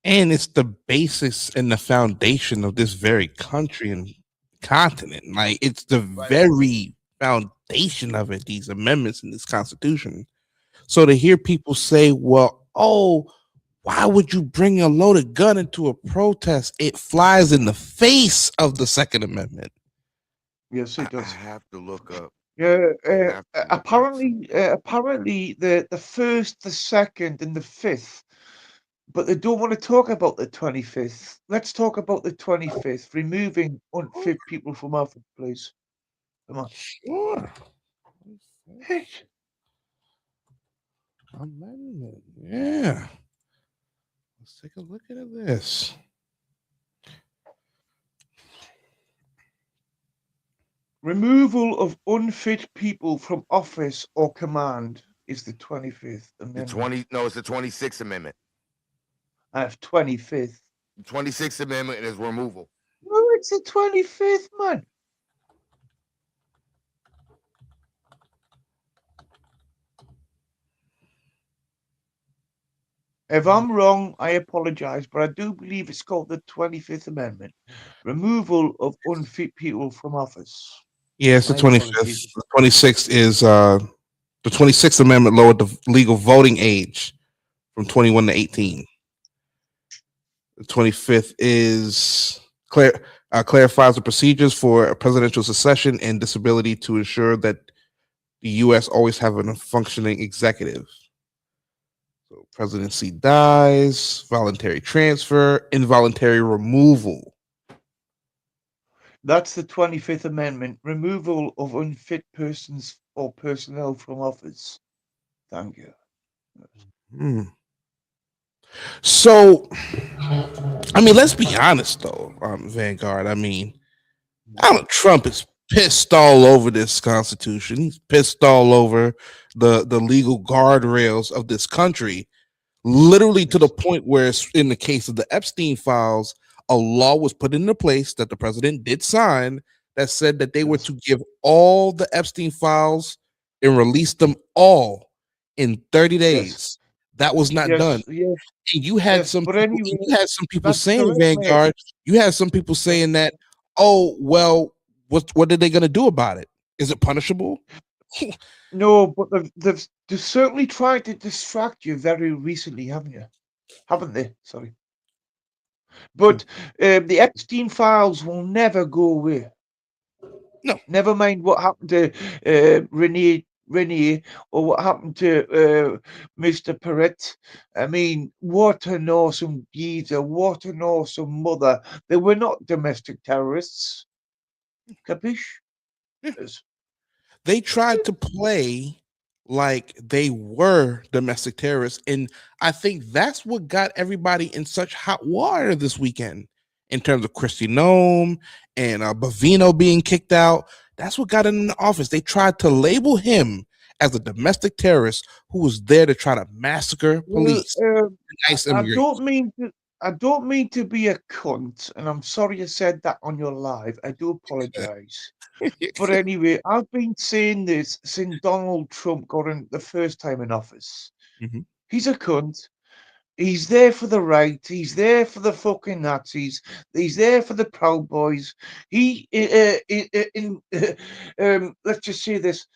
And it's the basis and the foundation of this very country and continent. Like it's the Right. very foundation of it, these amendments in this constitution. So to hear people say, well, oh, why would you bring a loaded gun into a protest? It flies in the face of the Second Amendment. Yes, it I does. have to look up. Yeah, I have to look up something. apparently the first, the second, and the fifth, but they don't want to talk about the 25th. Let's talk about the 25th, removing unfit people from office, please. Come on. Sure. Hey, Amendment. Yeah. Let's take a look at this. removal of unfit people from office or command is the 25th The Amendment. 20 no, it's the 26th Amendment. I have 25th. The 26th Amendment is removal. No, it's the 25th, man. If I'm wrong, I apologize, but I do believe it's called the 25th Amendment. Removal of unfit people from office. Yeah, it's the My 25th. apologies. The 26th is the 26th Amendment lowered the legal voting age from 21 to 18. The 25th is clarifies the procedures for a presidential succession and disability to ensure that the U.S. always have a functioning executive. So presidency dies, voluntary transfer, involuntary removal. That's the 25th Amendment. Removal of unfit persons or personnel from office. Thank you. Hmm. So, I mean, let's be honest though, Vanguard. I mean, Donald Trump is pissed all over this Constitution. He's pissed all over the legal guardrails of this country, literally to the point where, in the case of the Epstein files, a law was put into place that the president did sign that said that they were to give all the Epstein files and release them all in 30 days. Yes. That was not done. Yes. And you had Yes. some But people, anyway, you had some people that's saying, correct, mate. Vanguard, you had some people saying that, oh, well, what are they going to do about it? Is it punishable? No, but they've certainly tried to distract you very recently, haven't you? Haven't they? Sorry. But the Epstein files will never go away. No. Never mind what happened to Renier or what happened to Mr. Perret. I mean, what an awesome geezer, what an awesome mother. They were not domestic terrorists. Capiche? Yes. They tried to play like they were domestic terrorists, and I think that's what got everybody in such hot water this weekend. In terms of Christy Nome and Bavino being kicked out, that's what got him in the office. They tried to label him as a domestic terrorist who was there to try to massacre Well, police, nice I immigrants. don't mean to. I don't mean to be a cunt, and I'm sorry I said that on your live. I do apologize. But anyway, I've been saying this since Donald Trump got in the first time in office. Mhm. He's a cunt. He's there for the right. He's there for the fucking Nazis. He's there for the Proud Boys. He, let's just say this,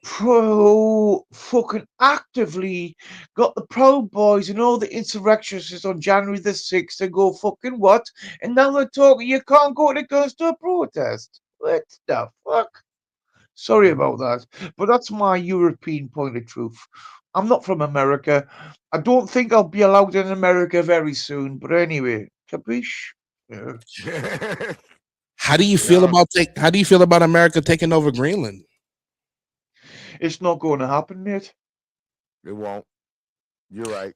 pro fucking actively got the Proud Boys and all the insurrectionists on January the 6th to go fucking what? And now they're talking you can't go to Augusta protest. What the fuck? Sorry about that, but that's my European point of truth. I'm not from America. I don't think I'll be allowed in America very soon. But anyway, capiche? Yeah. How do you feel Yeah. about How do you feel about America taking over Greenland? It's not going to happen, mate. It won't. You're right.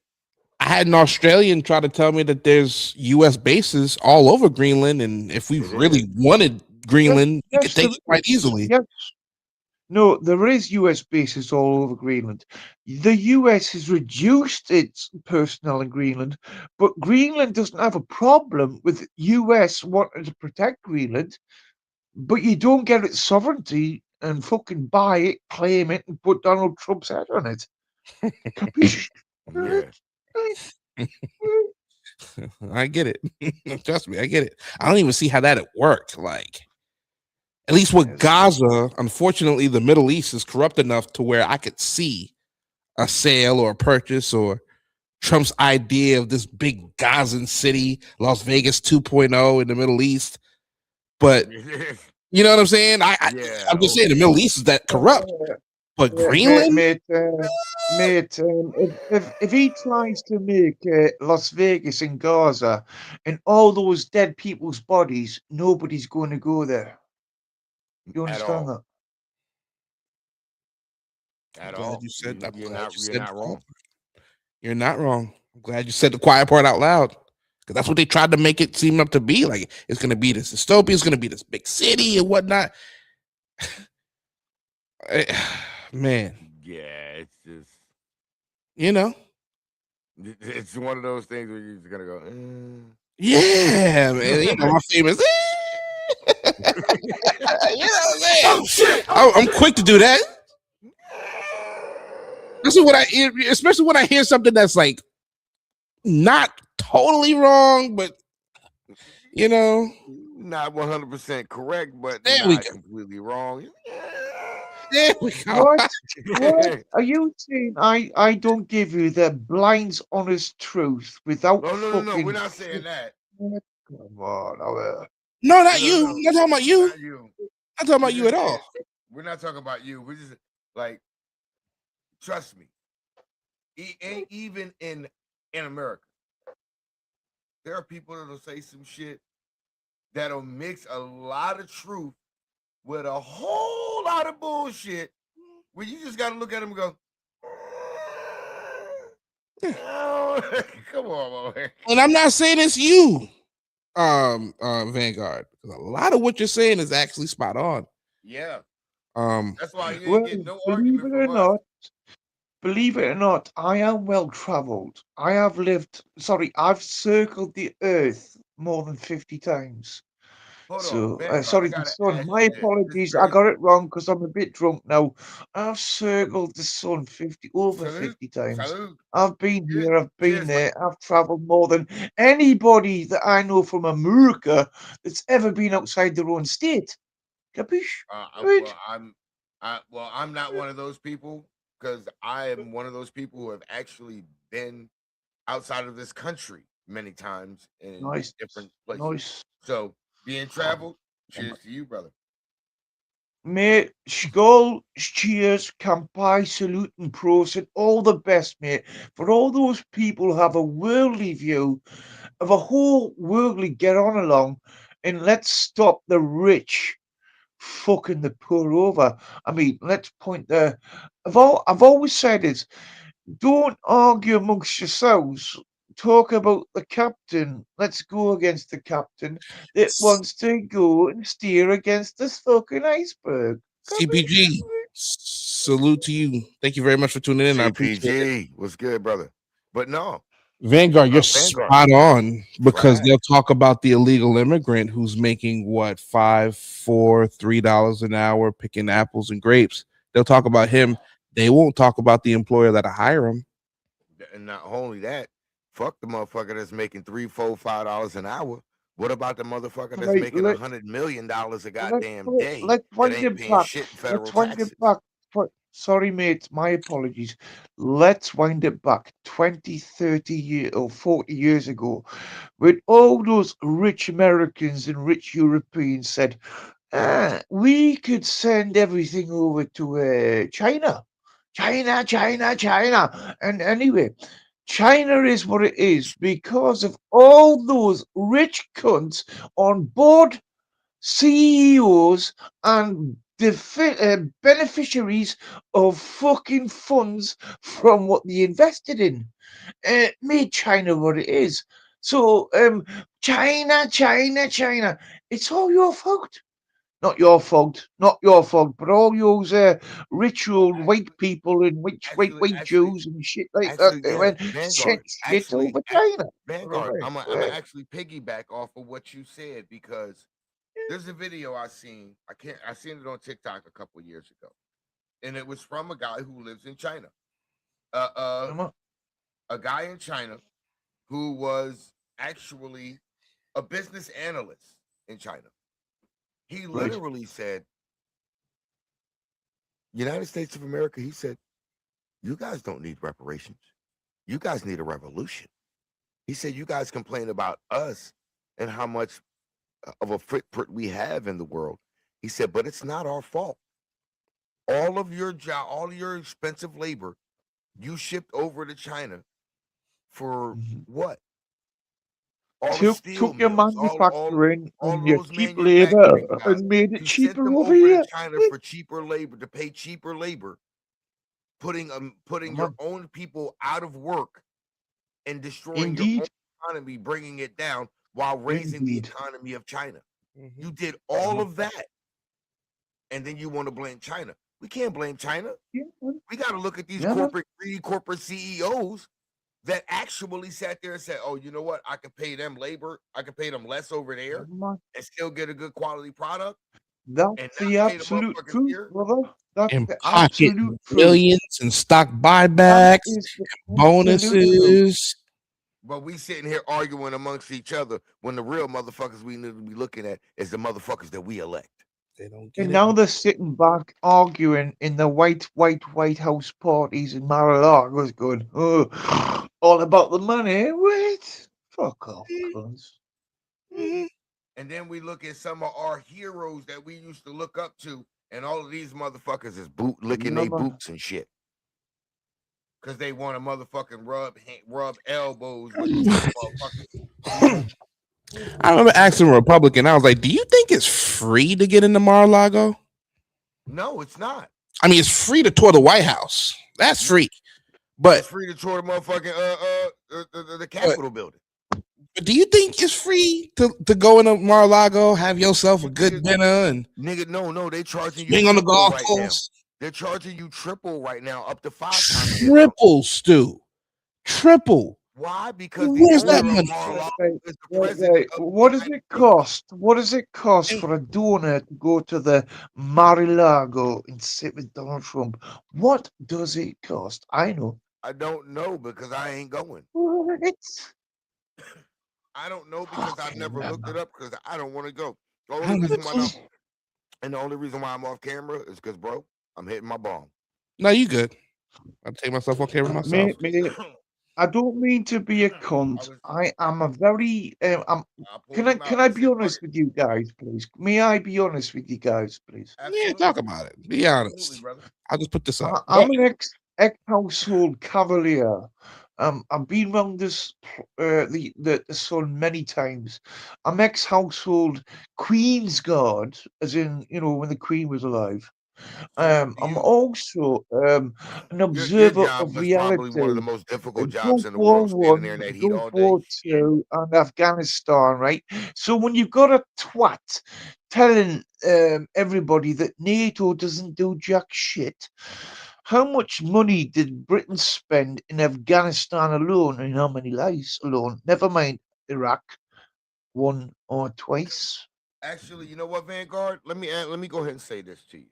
I had an Australian try to tell me that there's U.S. bases all over Greenland, and if we It really is. wanted Greenland, we could Yes, take there it quite is. easily. Yes. No, there is US bases all over Greenland. The US has reduced its personnel in Greenland, but Greenland doesn't have a problem with US wanting to protect Greenland, but you don't get its sovereignty and fucking buy it, claim it, and put Donald Trump's head on it. Capiche? Yeah. I get it. Trust me, I get it. I don't even see how that'd work. Like, at least with Yes. Gaza, unfortunately, the Middle East is corrupt enough to where I could see a sale or a purchase or Trump's idea of this big Gazan city, Las Vegas 2.0 in the Middle East. But you know what I'm saying? Yeah, I'm just saying the Middle East is that corrupt. But Mate, Greenland? mate, if he tries to make Las Vegas and Gaza and all those dead people's bodies, nobody's going to go there. You At understand all. I'm At glad all. you said that. You're not wrong. You're not wrong. I'm glad you said the quiet part out loud. Because that's what they tried to make it seem up to be. Like it's gonna be this dystopia, it's gonna be this big city and whatnot. Man, Yeah, it's just you know. it's one of those things where you're just gonna go. Yeah, man. You know my famous. You know what I'm saying? Oh shit! I'm quick to do that. Especially when I hear something that's like not totally wrong, but you know, Not 100% correct, but there we not go. completely wrong. There we go. What? What are you saying? I don't give you the blind, honest truth without No, fucking. we're not saying that. Come on, now, No, not you. No. I'm not talking about you. Not you. I'm talking about We're you just at all. saying- We're not talking about you. We're just like, trust me. Even in America, there are people that'll say some shit that'll mix a lot of truth with a whole lot of bullshit. Where you just gotta look at them and go, oh, come on, man. And I'm not saying it's you, Vanguard. Because a lot of what you're saying is actually spot on. Yeah, Um, that's why you ain't well, getting no believe argument it or from us. not, believe it or not, I am well traveled. I have lived. Sorry, I've circled the Earth more than 50 times. Hold on, So, Vanguard, I sorry, the gotta sun. ask My you this. This apologies. I crazy. got it wrong because I'm a bit drunk now. I've circled the sun over Salute, 50 times. salute. I've been Cheers, here. I've been cheers, there. I've traveled more than anybody that I know from America that's ever been outside their own state. Capiche? Right? I'm not one of those people because I am one of those people who have actually been outside of this country many times in Nice. different places. Nice. So being traveled, cheers to you, brother. Mate, skull, cheers, kampai, salute, and prosit. All the best, mate. For all those people who have a worldly view of a whole worldly get on along, and let's stop the rich fucking the poor over. I mean, let's point there. I've always said is don't argue amongst yourselves. Talk about the captain. Let's go against the captain that wants to go and steer against this fucking iceberg. CPG, salute to you. Thank you very much for tuning in. I appreciate it. CPG was good, brother. But no, Vanguard, you're Vanguard. spot on because Right. they'll talk about the illegal immigrant who's making what $5, $4, $3 an hour picking apples and grapes. They'll talk about him. They won't talk about the employer that'll hire him. And not only that, fuck the motherfucker that's making $3, $4, $5 an hour. What about the motherfucker that's Right, making $100 million a goddamn day let's that wind ain't it paying back. shit in federal Let's wind taxes? it back. Sorry, mate. My apologies. Let's wind it back 20, 30 years or 40 years ago when all those rich Americans and rich Europeans said, we could send everything over to China. China. And anyway, China is what it is because of all those rich cunts on board, CEOs, and beneficiaries of fucking funds from what they invested in. Made China what it is. So, China. It's all your fault. Not your fault, but all those rich old white people and white Actually, Jews and shit like that actually, that yeah, went Vanguard. shit over China. Vanguard. Right, I'm gonna actually piggyback off of what you said because there's a video I seen. I seen it on TikTok a couple years ago, and it was from a guy who lives in China. A guy in China who was actually a business analyst in China. He Right. literally said, United States of America, he said, you guys don't need reparations. You guys need a revolution. He said, you guys complain about us and how much of a footprint we have in the world. He said, but it's not our fault. All of your job, all of your expensive labor, you shipped over to China for what? All the steel Took your mills, manufacturing all and your those cheap labor manufacturing guys, and made it you cheaper sent them over over here. to China for cheaper labor, to pay cheaper labor, putting your own people out of work and destroying your own economy, bringing it down while raising the economy of China. You did all of that, and then you want to blame China. We can't blame China. We got to look at these corporate CEOs that actually sat there and said, "Oh, you know what? I can pay them labor. I can pay them less over there and still get a good quality product." That's the absolute truth, brother. That's And the pocket absolute truth. millions and stock buybacks, and bonuses. But we sitting here arguing amongst each other when the real motherfuckers we need to be looking at is the motherfuckers that we elect. They don't And now they're sitting back arguing in the White House parties in Mar-a-Lago, going, "Oh, all about the money." Wait, fuck off, cunts. And then we look at some of our heroes that we used to look up to, and all of these motherfuckers is licking their boots and shit. Because they want to motherfucking rub elbows with these motherfuckers. I remember asking a Republican, I was like, do you think it's free to get into Mar-a-Lago? No, it's not. I mean, it's free to tour the White House. That's free. But it's free to tour the motherfucking the Capitol building. But do you think it's free to go into Mar-a-Lago, have yourself a good dinner and nigga? No, they charging you being on the golf right course. Now. They're charging you triple right now, up to 5 times. Triple, Stu. Triple. Why? Because where's that money? What does it cost? What does it cost for a donor to go to the Mar-a-Lago and sit with Donald Trump? What does it cost? I know. I don't know because I ain't going. What? I don't know because I've never looked it up because I don't want to go. The only reason why I'm off camera is because, bro, I'm hitting my bomb. No, you good. I'll take myself off camera myself. I don't mean to be a cunt. I am a very. Can I be honest with you guys, please? May I be honest with you guys, please? Absolutely. Yeah, talk about it. Be honest. I'll just put this up. I'm an ex-household cavalier. I've been round the sun many times. I'm ex-household Queen's Guard, as in, when the Queen was alive. Fam, I'm also an your observer job of was probably one of the reality. most difficult jobs Gulf in the War world, standing there One, in that heat Gulf all day. War Two, and Afghanistan, right? So when you've got a twat telling everybody that NATO doesn't do jack shit, how much money did Britain spend in Afghanistan alone, and how many lives alone? Never mind Iraq, one or twice. Actually, you know what, Vanguard? Let me go ahead and say this to you.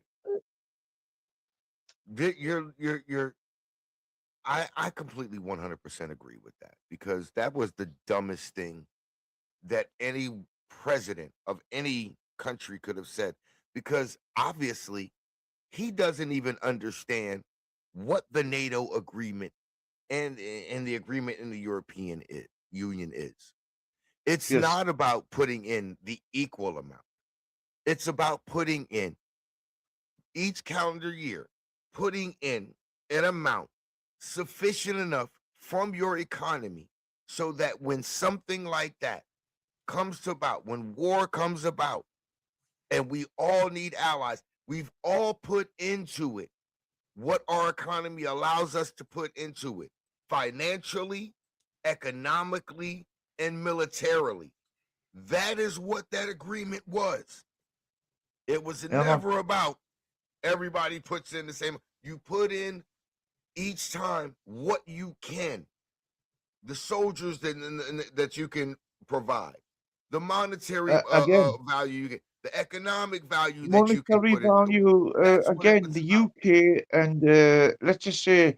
You're I completely 100% agree with that, because that was the dumbest thing that any president of any country could have said, because obviously he doesn't even understand what the NATO agreement and the agreement in the Union is. It's Yes, not about putting in the equal amount. It's about putting in each calendar year, putting in an amount sufficient enough from your economy so that when something like that comes to about, when war comes about, and we all need allies, we've all put into it what our economy allows us to put into it financially, economically, and militarily. That is what that agreement was. It was yeah, man. never about everybody puts in the same. You put in each time what you can, the soldiers that you can provide, the monetary Again, value you get, the economic value that you can monetary put into it. value, That's what it again, was the about. UK and let's just say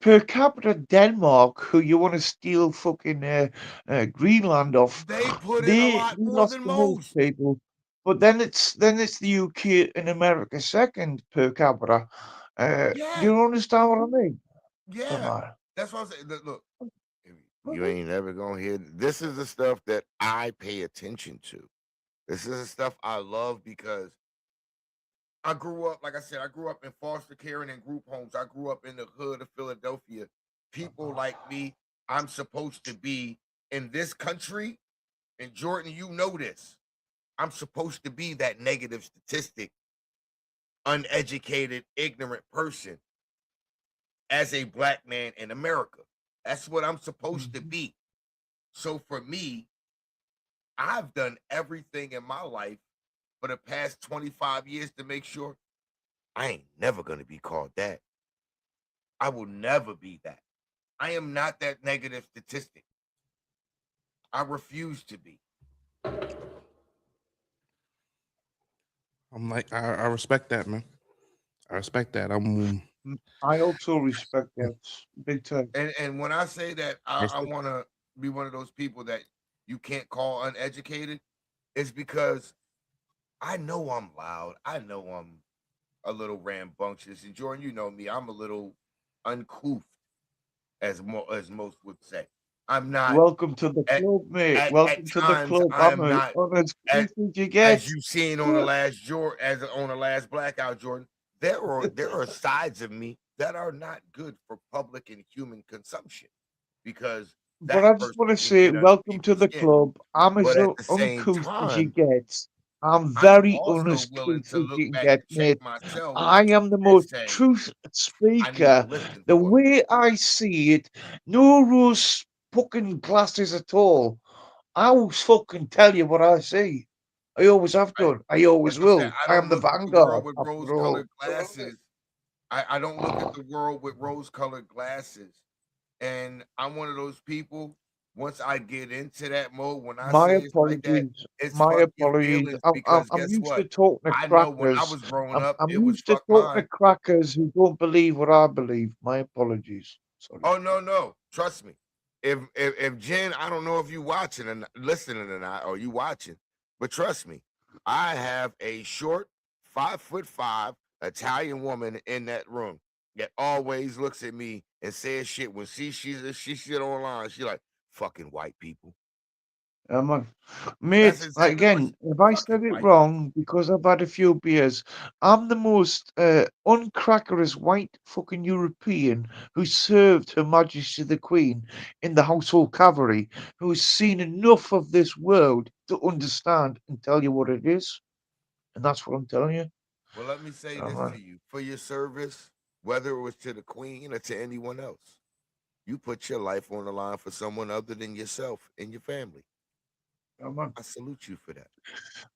per capita Denmark, who you want to steal fucking Greenland off, They put in a they lot more lost than the most most. people. But then it's the UK and America second per capita. Do Yeah, you understand what I mean? Come yeah. on. That's what I'm saying. Look, you ain't never gonna hear. This is the stuff that I pay attention to. This is the stuff I love, because I grew up, like I said, I grew up in foster care and in group homes. I grew up in the hood of Philadelphia. People like me, I'm supposed to be in this country. And Jordan, you know this. I'm supposed to be that negative statistic, uneducated, ignorant person as a black man in America. That's what I'm supposed to Mhm. be. So for me, I've done everything in my life for the past 25 years to make sure I ain't never going to be called that. I will never be that. I am not that negative statistic. I refuse to be. I'm like, I respect that, man. I respect that. I also respect that big time. And when I say that I I respect- want to be one of those people that you can't call uneducated, it's because I know I'm loud. I know I'm a little rambunctious. And Jordan, you know me, I'm a little uncouth, as most would say. I'm not Welcome to the at club, mate. at Welcome to the times club. I I'm am not as at, close as you as get. you've seen on the last blackout, Jordan. There are sides of me that are not good for public and human consumption, because But that I just person want to can say, get under welcome to people's the skin. club. I'm as But at the same uncouth as you time, get. I'm I'm very also willing uncouth to as look you can back get, and check mate. myself I am the and most say, truth I need to speaker. listen The for a minute. way I see it, no rose fucking glasses at all. I will fucking tell you what I see. I always have Right? done. I That's always what I'm saying. will. I I am don't the look at the world vanguard, with after all. rose-colored glasses. I don't look at the world with rose-colored glasses. And I'm one of those people. Once I get into that mode, when I My say it's like that, apologies. it's My fuck your apologies. feelings, I'm, I'm, because I'm guess used to what? talking to I know when I crackers. was growing I'm, up, I'm it was used to fuck talking mine. to crackers who don't believe what I believe. My apologies. Sorry. Oh no, no, trust me. If Jen, I don't know if you watching and listening or not, or you watching, but trust me, I have a short 5'5" Italian woman in that room that always looks at me and says shit when she shit online. She like fucking white people. Man. That's Mate, exactly what again, if I said it white. wrong because I've had a few beers, I'm the most uncrackerous white fucking European who served Her Majesty the Queen in the household cavalry, who has seen enough of this world to understand and tell you what it is. And that's what I'm telling you. Well, let me say Yeah, this to man. you: for your service, whether it was to the Queen or to anyone else, you put your life on the line for someone other than yourself and your family. Yeah, man. I salute you for that.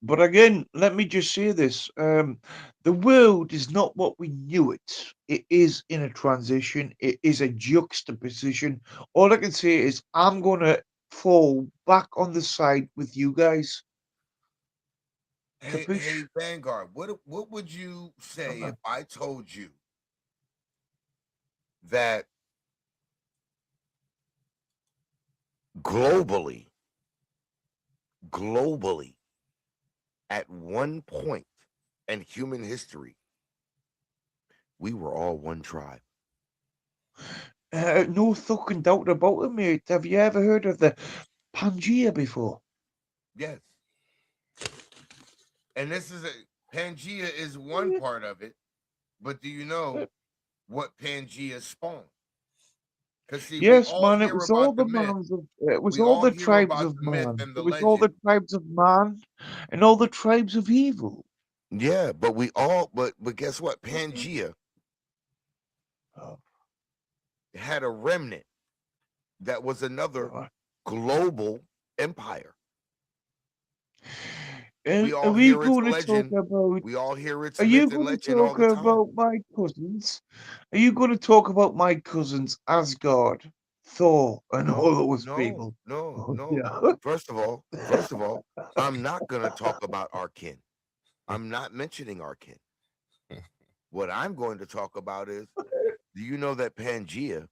But again, let me just say this. The world is not what we knew it. It is in a transition. It is a juxtaposition. All I can say is I'm going to fall back on the side with you guys. Hey, Capiche? Vanguard, what would you say if I told you that globally, globally, at one point in human history, we were all one tribe? No fucking doubt about it, mate. Have you ever heard of the Pangea before? Yes. And this is Pangea is one part of it, but do you know what Pangea spawned? Because see, we Yes, all man. It hear was all about the the myth. mans of. It was We all all the hear tribes about of the myth man. and It the was all the legend. tribes of man, and all the tribes of evil. Yeah, but we all but guess what? Pangea Oh, had a remnant that was another God. global empire. We And are all we hear its going to talk legend. about? We all hear its Are you myth and going to legend all talk the time. about my cousins? Are you going to talk about my cousins Asgard, Thor, and all No, those no, people? no, Oh, no. yeah. First of all, I'm not gonna talk about our kin. I'm not mentioning our kin. What I'm going to talk about is, do you know that Pangea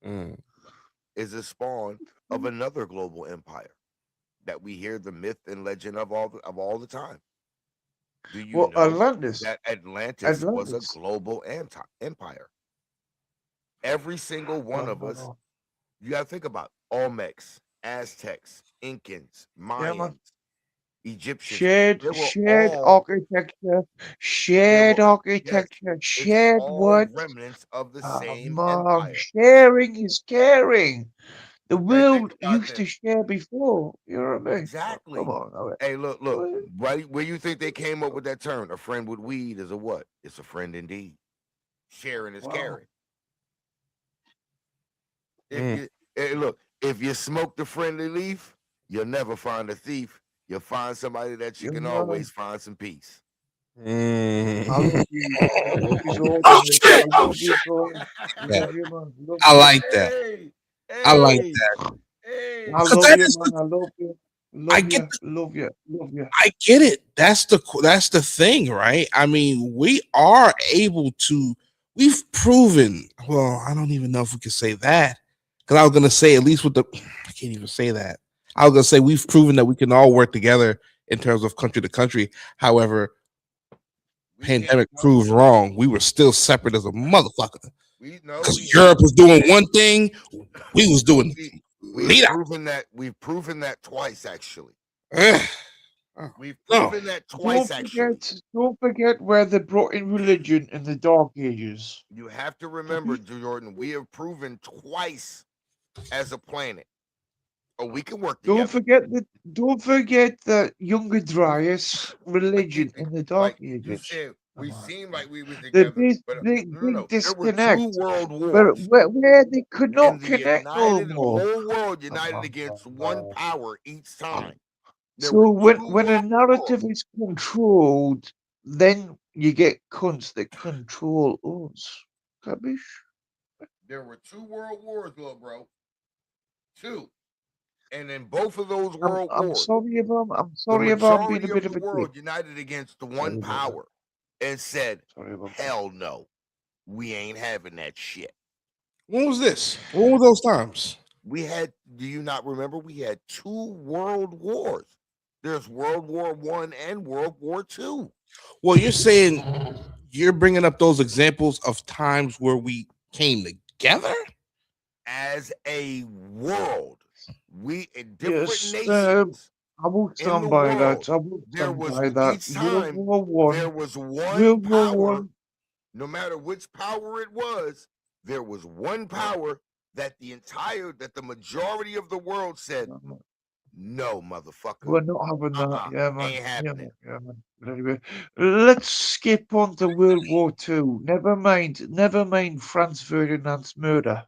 Mm. is a spawn of another global empire that we hear the myth and legend of all the time? Do you Well, know Atlantis. that Atlantis was a Atlantis. global empire? Every single one of us, Oh, you got to think about Olmecs, Aztecs, Incans, yeah, man. Mayans, Egyptians. Shared, They were shared all, architecture, they shared were, yes, architecture, it's shared all what? remnants of the same Man, empire. sharing is caring. The Okay, think world about used this. to share before. You know what I mean? Oh, come Exactly. on, now. Hey, look, What? right where you think they came up with that term, a friend with weed is a what? It's a friend indeed. Sharing is Wow. caring. If Mm. you Hey, look, if you smoke the friendly leaf, you'll never find a thief. You'll find somebody that you You can know, always find some peace. I Mm. love you. I love you all, Oh mate. I shit! Oh love you shit! all. Yeah, Love you, man. Love I you. like that. Hey, I like hey, that. I hey. Cause love that you, is man. I love you. I Love get you. Love you. Love you. I get it. That's the thing, right? I mean, we are able to. We've proven. Well, I don't even know if we can say that because I was gonna say at least with the. I can't even say that. I was gonna say we've proven that we can all work together in terms of country to country. However, We can't pandemic no, proved wrong. We were still separate as a motherfucker we no, because we Europe haven't. was doing one thing, we was No, doing we've lead proven that twice actually. out. Oh, We've no. proven that twice actually. Don't forget where they brought in religion in the Dark Ages. You have to remember, Copy? Jordan, we have proven twice as a planet. Oh, we can work together. Don't forget the younger Dryas religion in the Dark Like you Ages. said, we Come on, seemed man. like we was The together, big, but big, no, no, big no. There were two disconnect, world wars, where they could and not the connect no united more. whole world Come united on, against one man. power each time. There So were two when a world wars. narrative is controlled, then you get cunts that control us. Capish? There were two world wars, little bro. Two. And in both of those world wars, I'm the sorry if I'm being a majority bit of of the a dick. world united against the one Sorry about that. power and said, Sorry about that. hell no, we ain't having that shit. When was this? When were those times? We had, do you not remember? We had two world wars. There's World War One and World War Two. Well, you're saying you're bringing up those examples of times where we came together. As a world, We in different Yes, nations I will in the stand by world. that. I will There stand was by that. each World time War there One, was one World War power. One. No matter which power it was, there was one power that the majority of the world said, no, motherfucker. We're not having that. Yeah, man. Ain't Yeah, happening. man. Yeah, man. But anyway, let's skip on to World War Two. Never mind Franz Ferdinand's murder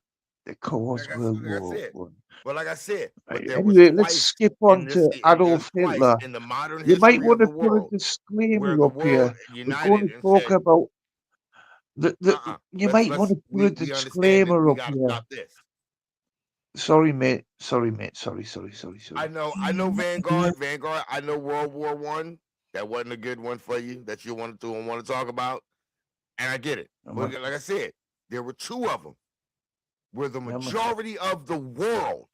that caused World War One. But like I said, but Right. there was Anyway, let's twice skip in on this. to Adolf Twice Hitler. in the modern You might history want of to the put a world where disclaimer the up here. world We're united going to and talk said, about the. You might want to put a we understand that disclaimer we up got to here. stop this. Sorry, mate. Sorry. I know Vanguard. I know World War One. That wasn't a good one for you that you wanted to and want to talk about, and I get it. But like I said, there were two of them where the majority of the world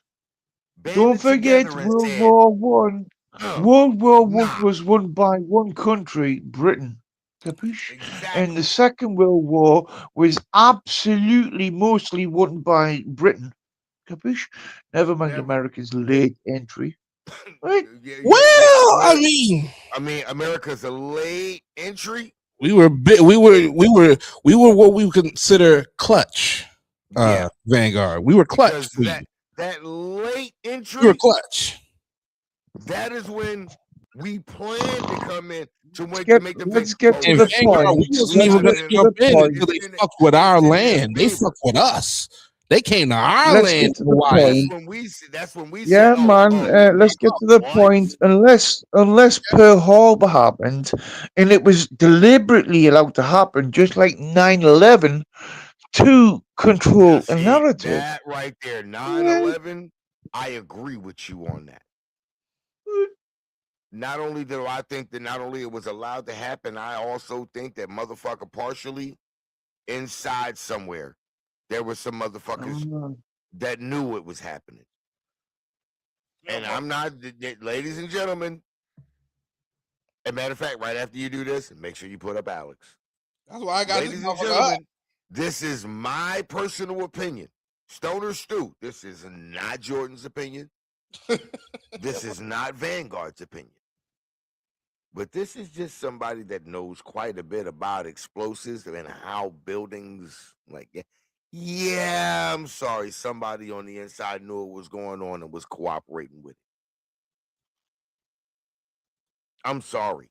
Don't forget together and World said, War One. World War One was won by one country, Britain. Capiche? And the Second World War was absolutely mostly won by Britain. Capiche? Never mind America's late entry. Right? Well, I mean, America's a late entry. We were what we would consider clutch. Vanguard. We were clutch. That late entry. We were clutch. That is when we planned to come in to make them. Let's get to the point. We wasn't even going to jump in until they fucked with our land. They fucked with us. They came to our Let's land get to the point. That's when we Yeah, said, man. Let's get to the point. Unless Pearl Harbor happened, and it was deliberately allowed to happen, just like 9/11, to control a narrative. That right there, 9/11. I agree with you on that. Not only do I think that not only it was allowed to happen, I also think that motherfucker partially inside somewhere there were some motherfuckers that knew it was happening. And I'm not, ladies and gentlemen. As a matter of fact, right after you do this, make sure you put up Alex. That's why I got ladies and gentlemen. This is my personal opinion. Stoner Stu, this is not Jordan's opinion. This is not Vanguard's opinion. But this is just somebody that knows quite a bit about explosives and how buildings, I'm sorry, somebody on the inside knew what was going on and was cooperating with it. I'm sorry.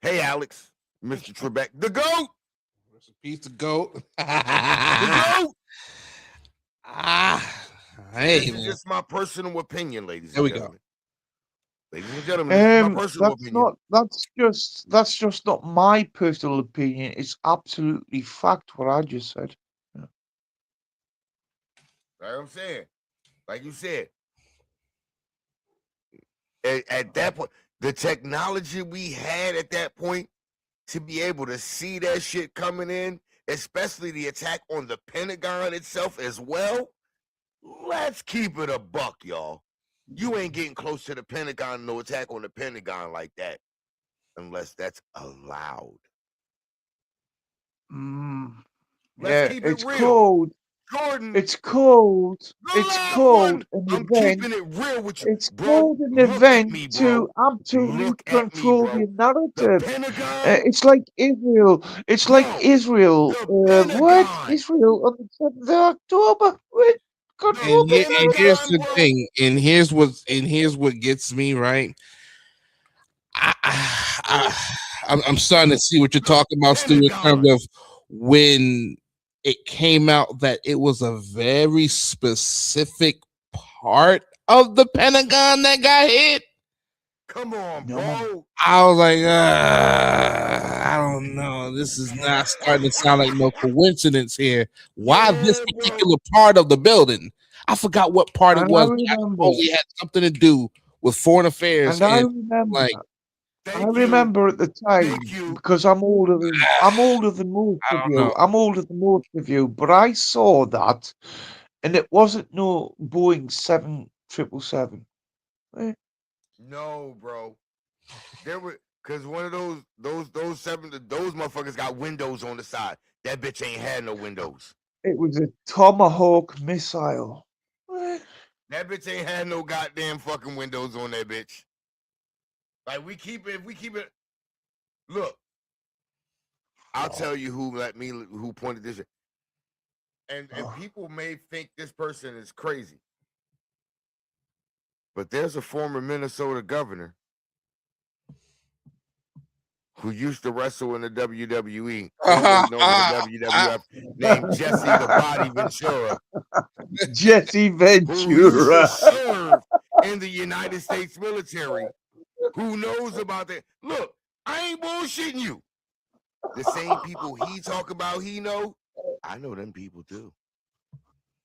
Hey, Alex, Mr. Trebek, the GOAT. Rest in peace, the GOAT. The GOAT. Hey, this is just my personal opinion, ladies there and we gentlemen. Ladies and gentlemen, this is my personal opinion. That's just not my personal opinion. It's absolutely fact what I just said. Yeah. That's what I'm saying. Like you said, at that point, the technology we had at that point to be able to see that shit coming in, especially the attack on the Pentagon itself as well. Let's keep it a buck, y'all. You ain't getting close to the Pentagon, no attack on the Pentagon like that, unless that's allowed. Yeah, it's cold. Jordan, it's cold. It's cold. I'm keeping it real with you. It's called an event to absolutely control the narrative. It's like Israel. It's like Israel. What? Israel on the 7th of October. What? And here's the thing. And here's what gets me right. I'm starting to see what you're talking about, Stu, in terms of when it came out that it was a very specific part of the Pentagon that got hit. Come on, bro. I was like, I don't know. This is not starting to sound like no coincidence here. Why this particular part of the building? I forgot what part it was. I supposedly had something to do with foreign affairs. And I remember at the time, because I'm older than most of you. I'm older than most of you, but I saw that, and it wasn't no Boeing 777. No, bro. There were because one of those motherfuckers got windows on the side. That bitch ain't had no windows. It was a Tomahawk missile. That bitch ain't had no goddamn fucking windows on that bitch. Like we keep it. Look, I'll tell you who pointed this. And people may think this person is crazy, but there's a former Minnesota governor who used to wrestle in the WWE, formerly known as the WWF, named Jesse the Body Ventura. Jesse Who used Ventura. to serve in the United States military. Who knows about that? Look, I ain't bullshitting you. The same people he talk about, I know them people too.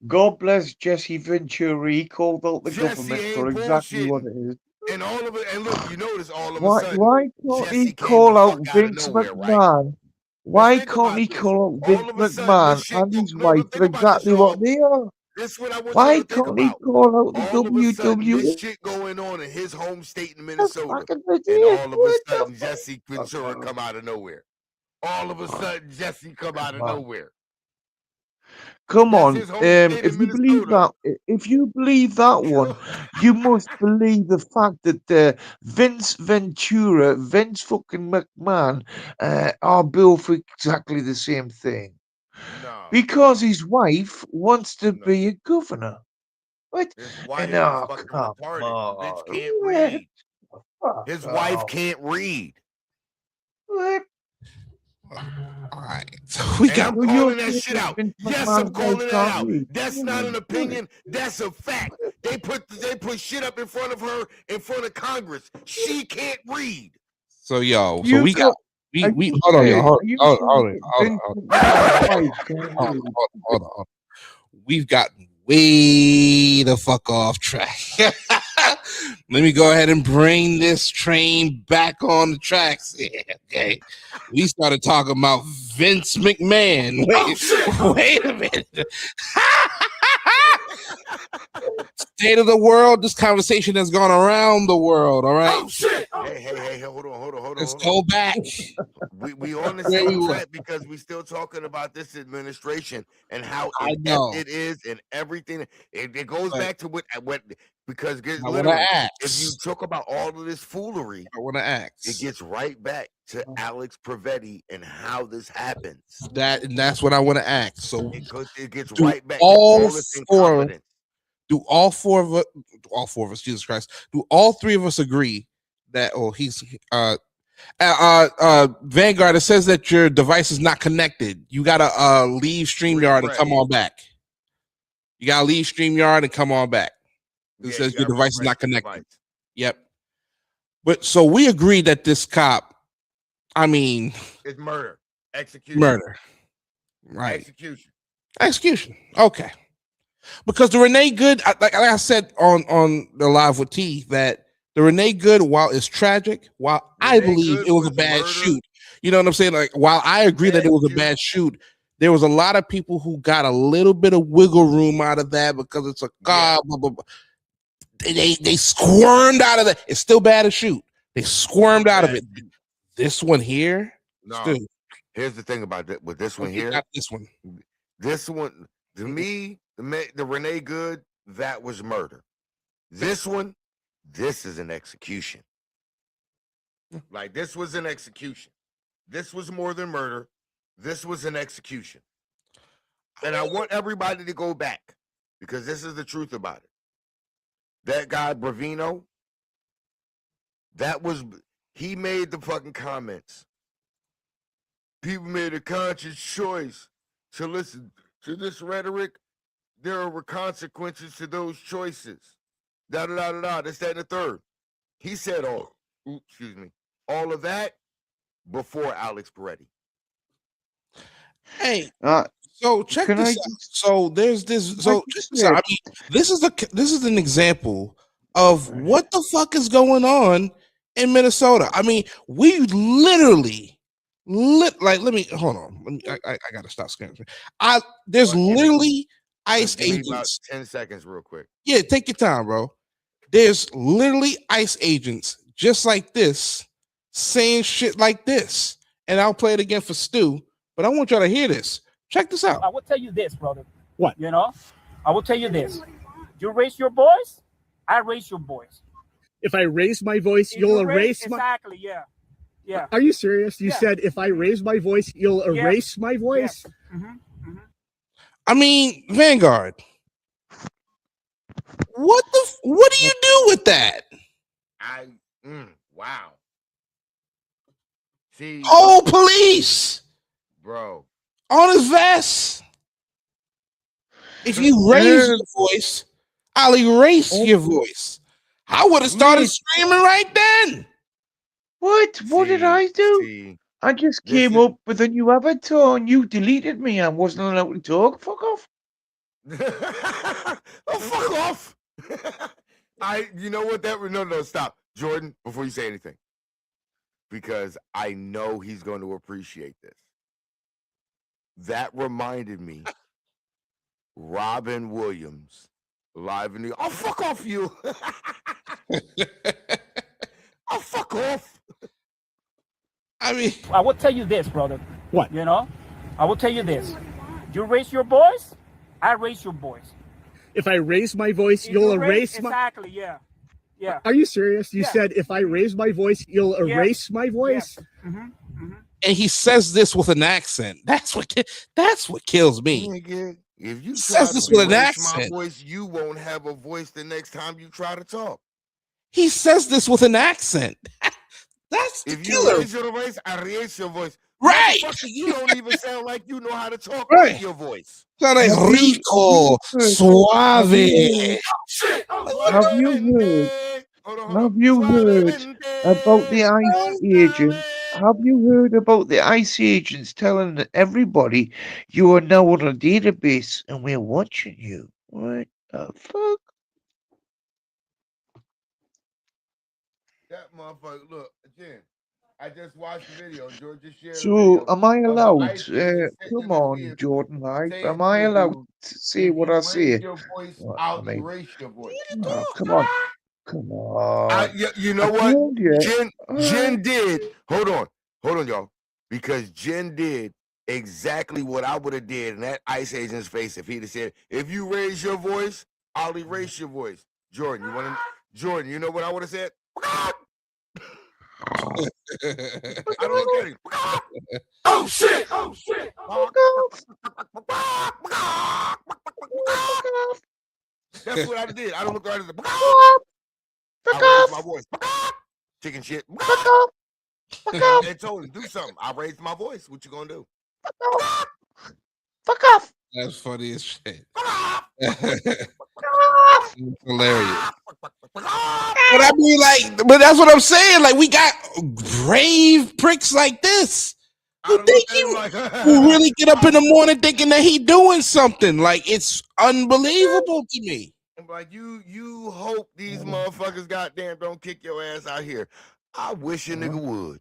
God bless Jesse Ventura. He called out the Jesse government ain't for exactly what it is. And all of it, and look, you notice all of a sudden, Why can't Jesse he came call the out fuck out of Vince nowhere, right? McMahon? Why think can't about he this. call out Vince All of a sudden, McMahon this shit and go- his no, wife but for think about this, exactly what y'all. they are? This is what I want Why y'all to think can't he about. call out the All of a sudden, this WWE? shit going on in his home state in That's Minnesota, fucking and ridiculous. all of a What the sudden, fuck? Jesse Ventura come out of nowhere. All of a sudden, Jesse come out of Come on. nowhere. Come That's on, his home state if in you believe Minnesota. that, if you believe that one, you must believe the fact that Vince Ventura, Vince fucking McMahon, are both exactly the same thing. No, Because his wife wants to no. be a governor. What? His And wife is oh, fucking come retarded. The bitch on. can't What? read. Fuck His wife off. can't read. What? All right. So we And got I'm So you're calling that saying shit that out. Vince Yes, I'm McMahon's wife calling that can't out. read? That's not an What? opinion. That's a fact. They put shit up in front of her in front of Congress. She can't read. so yo. So You we got got. Are we you hold on, y'all. saying? Hold Are you on, saying that Vince McMahon's wife can't hold on, read? hold on. We've gotten way the fuck off track. Let me go ahead and bring this train back on the tracks. Yeah, okay. We started talking about Vince McMahon. Wait a minute. State of the world. This conversation has gone around the world. All right. Hey, hold on. Let's go back. We on the Where we same were. track because we still talking about this administration and how I know. inept it is and everything. It goes But back to what because I want to literally, ask. if you talk about all of this foolery, I want to ask. it gets right back to Alex Pravetti and how this happens. That's what I want to ask. So It gets do right back to all all this four. incompetence. Do all four of us, Jesus Christ, do all three of us agree that he's Vanguard, it says that your device is not connected. You gotta leave StreamYard and come on back. You gotta leave StreamYard and come on back. It says your device is not connected. Yep. But so we agree that this cop, I mean, it's murder. Execution. Murder. Right. Execution. Okay. Because the Renee Good, like I said on the live with T, that the Renee Good, while it's tragic, while I believe it was a bad shoot, you know what I'm saying? Like, while I agree that it was a bad shoot, there was a lot of people who got a little bit of wiggle room out of that because it's a car, blah, blah, blah. They squirmed out of that. It's still bad to shoot. They squirmed out of it. This one here, no. Here's the thing about that with this one here. This one, to me, the Renee Good, that was murder. This one, this is an execution. Like, this was an execution. This was more than murder. This was an execution. And I want everybody to go back because this is the truth about it. That guy, Bravino, he made the fucking comments. People made a conscious choice to listen to this rhetoric. There are consequences to those choices. This, that, and the third. He said all of that before Alex Peretti. Hey, so check this out. So there's this. So check this out. I mean, this is an example of what the fuck is going on in Minnesota. I mean, we literally. Let me hold on. I gotta stop scaring. There's literally ICE agents. About 10 seconds, real quick. Yeah, take your time, bro. There's literally ICE agents just like this saying shit like this, and I'll play it again for Stu. But I want y'all to hear this. Check this out. I will tell you this, brother. What? You know, I will tell you this. You raise your voice, I raise your voice. If I raise my voice, If you'll you raise, erase my. exactly, yeah. Yeah. Are you serious? You Yeah. said if I raise my voice, you'll Yeah. erase my voice? I mean, Vanguard. What do you do with that? Wow. See, Oh, police bro. on his vest. If you raise your voice, I'll erase your voice. I would have started screaming right then. What? What did I do? See, I just this came is- up with a new avatar and you deleted me. I wasn't allowed to talk. Fuck off. Oh, fuck off. You know what that no, stop. Jordan, before you say anything. Because I know he's going to appreciate this. That reminded me, Robin Williams, live in the. Oh, fuck off, you. Oh, fuck off. I mean, I will tell you this, brother. What? You know, I will tell you this. You raise your voice, I raise your voice. If I raise my voice, If you'll you raise, erase my. exactly, yeah. Yeah. Are you serious? You Yeah. said if I raise my voice, you'll Yeah. erase my voice? and he says this with an accent. That's what kills me. Nigga, if you Says try this to with an erase my accent. voice, you won't have a voice the next time you try to talk. He says this with an accent. That's the If you killer. raise your voice, I raise your voice. Right. Motherfucker, you don't even sound like you know how to talk Right. with your voice. Sound like rico, suave. Have you heard about the ICE agent? Have you heard about the ICE agents telling everybody you are now on a database and we're watching you? What the fuck? That motherfucker, look, Jen, I just watched the video. George just shared a So, video. am I of the allowed? ICE agent sitting in Come his on, vehicle Jordan Life. saying Am to I a allowed dude, to say if what you I raise say? your voice, Well, I'll I mean, erase your voice. come on. Come on. You know I what? told you. Jen did. Hold on, y'all. Because Jen did exactly what I would have did in that ICE agent's face if he'd have said, "If you raise your voice, I'll erase your voice." Jordan, you know what I would have said? I don't look at him. Oh shit! Oh shit! That's what I did. I don't look at him. I raised my voice. Chicken shit. I told him, do something. I raised my voice. What you gonna do? Fuck off. That's funny as shit. Hilarious. But I mean, but that's what I'm saying. Like, we got brave pricks like this who think who really get up in the morning thinking that he doing something. Like, it's unbelievable to me. Like, you hope these motherfuckers goddamn don't kick your ass out here. I wish a nigga would.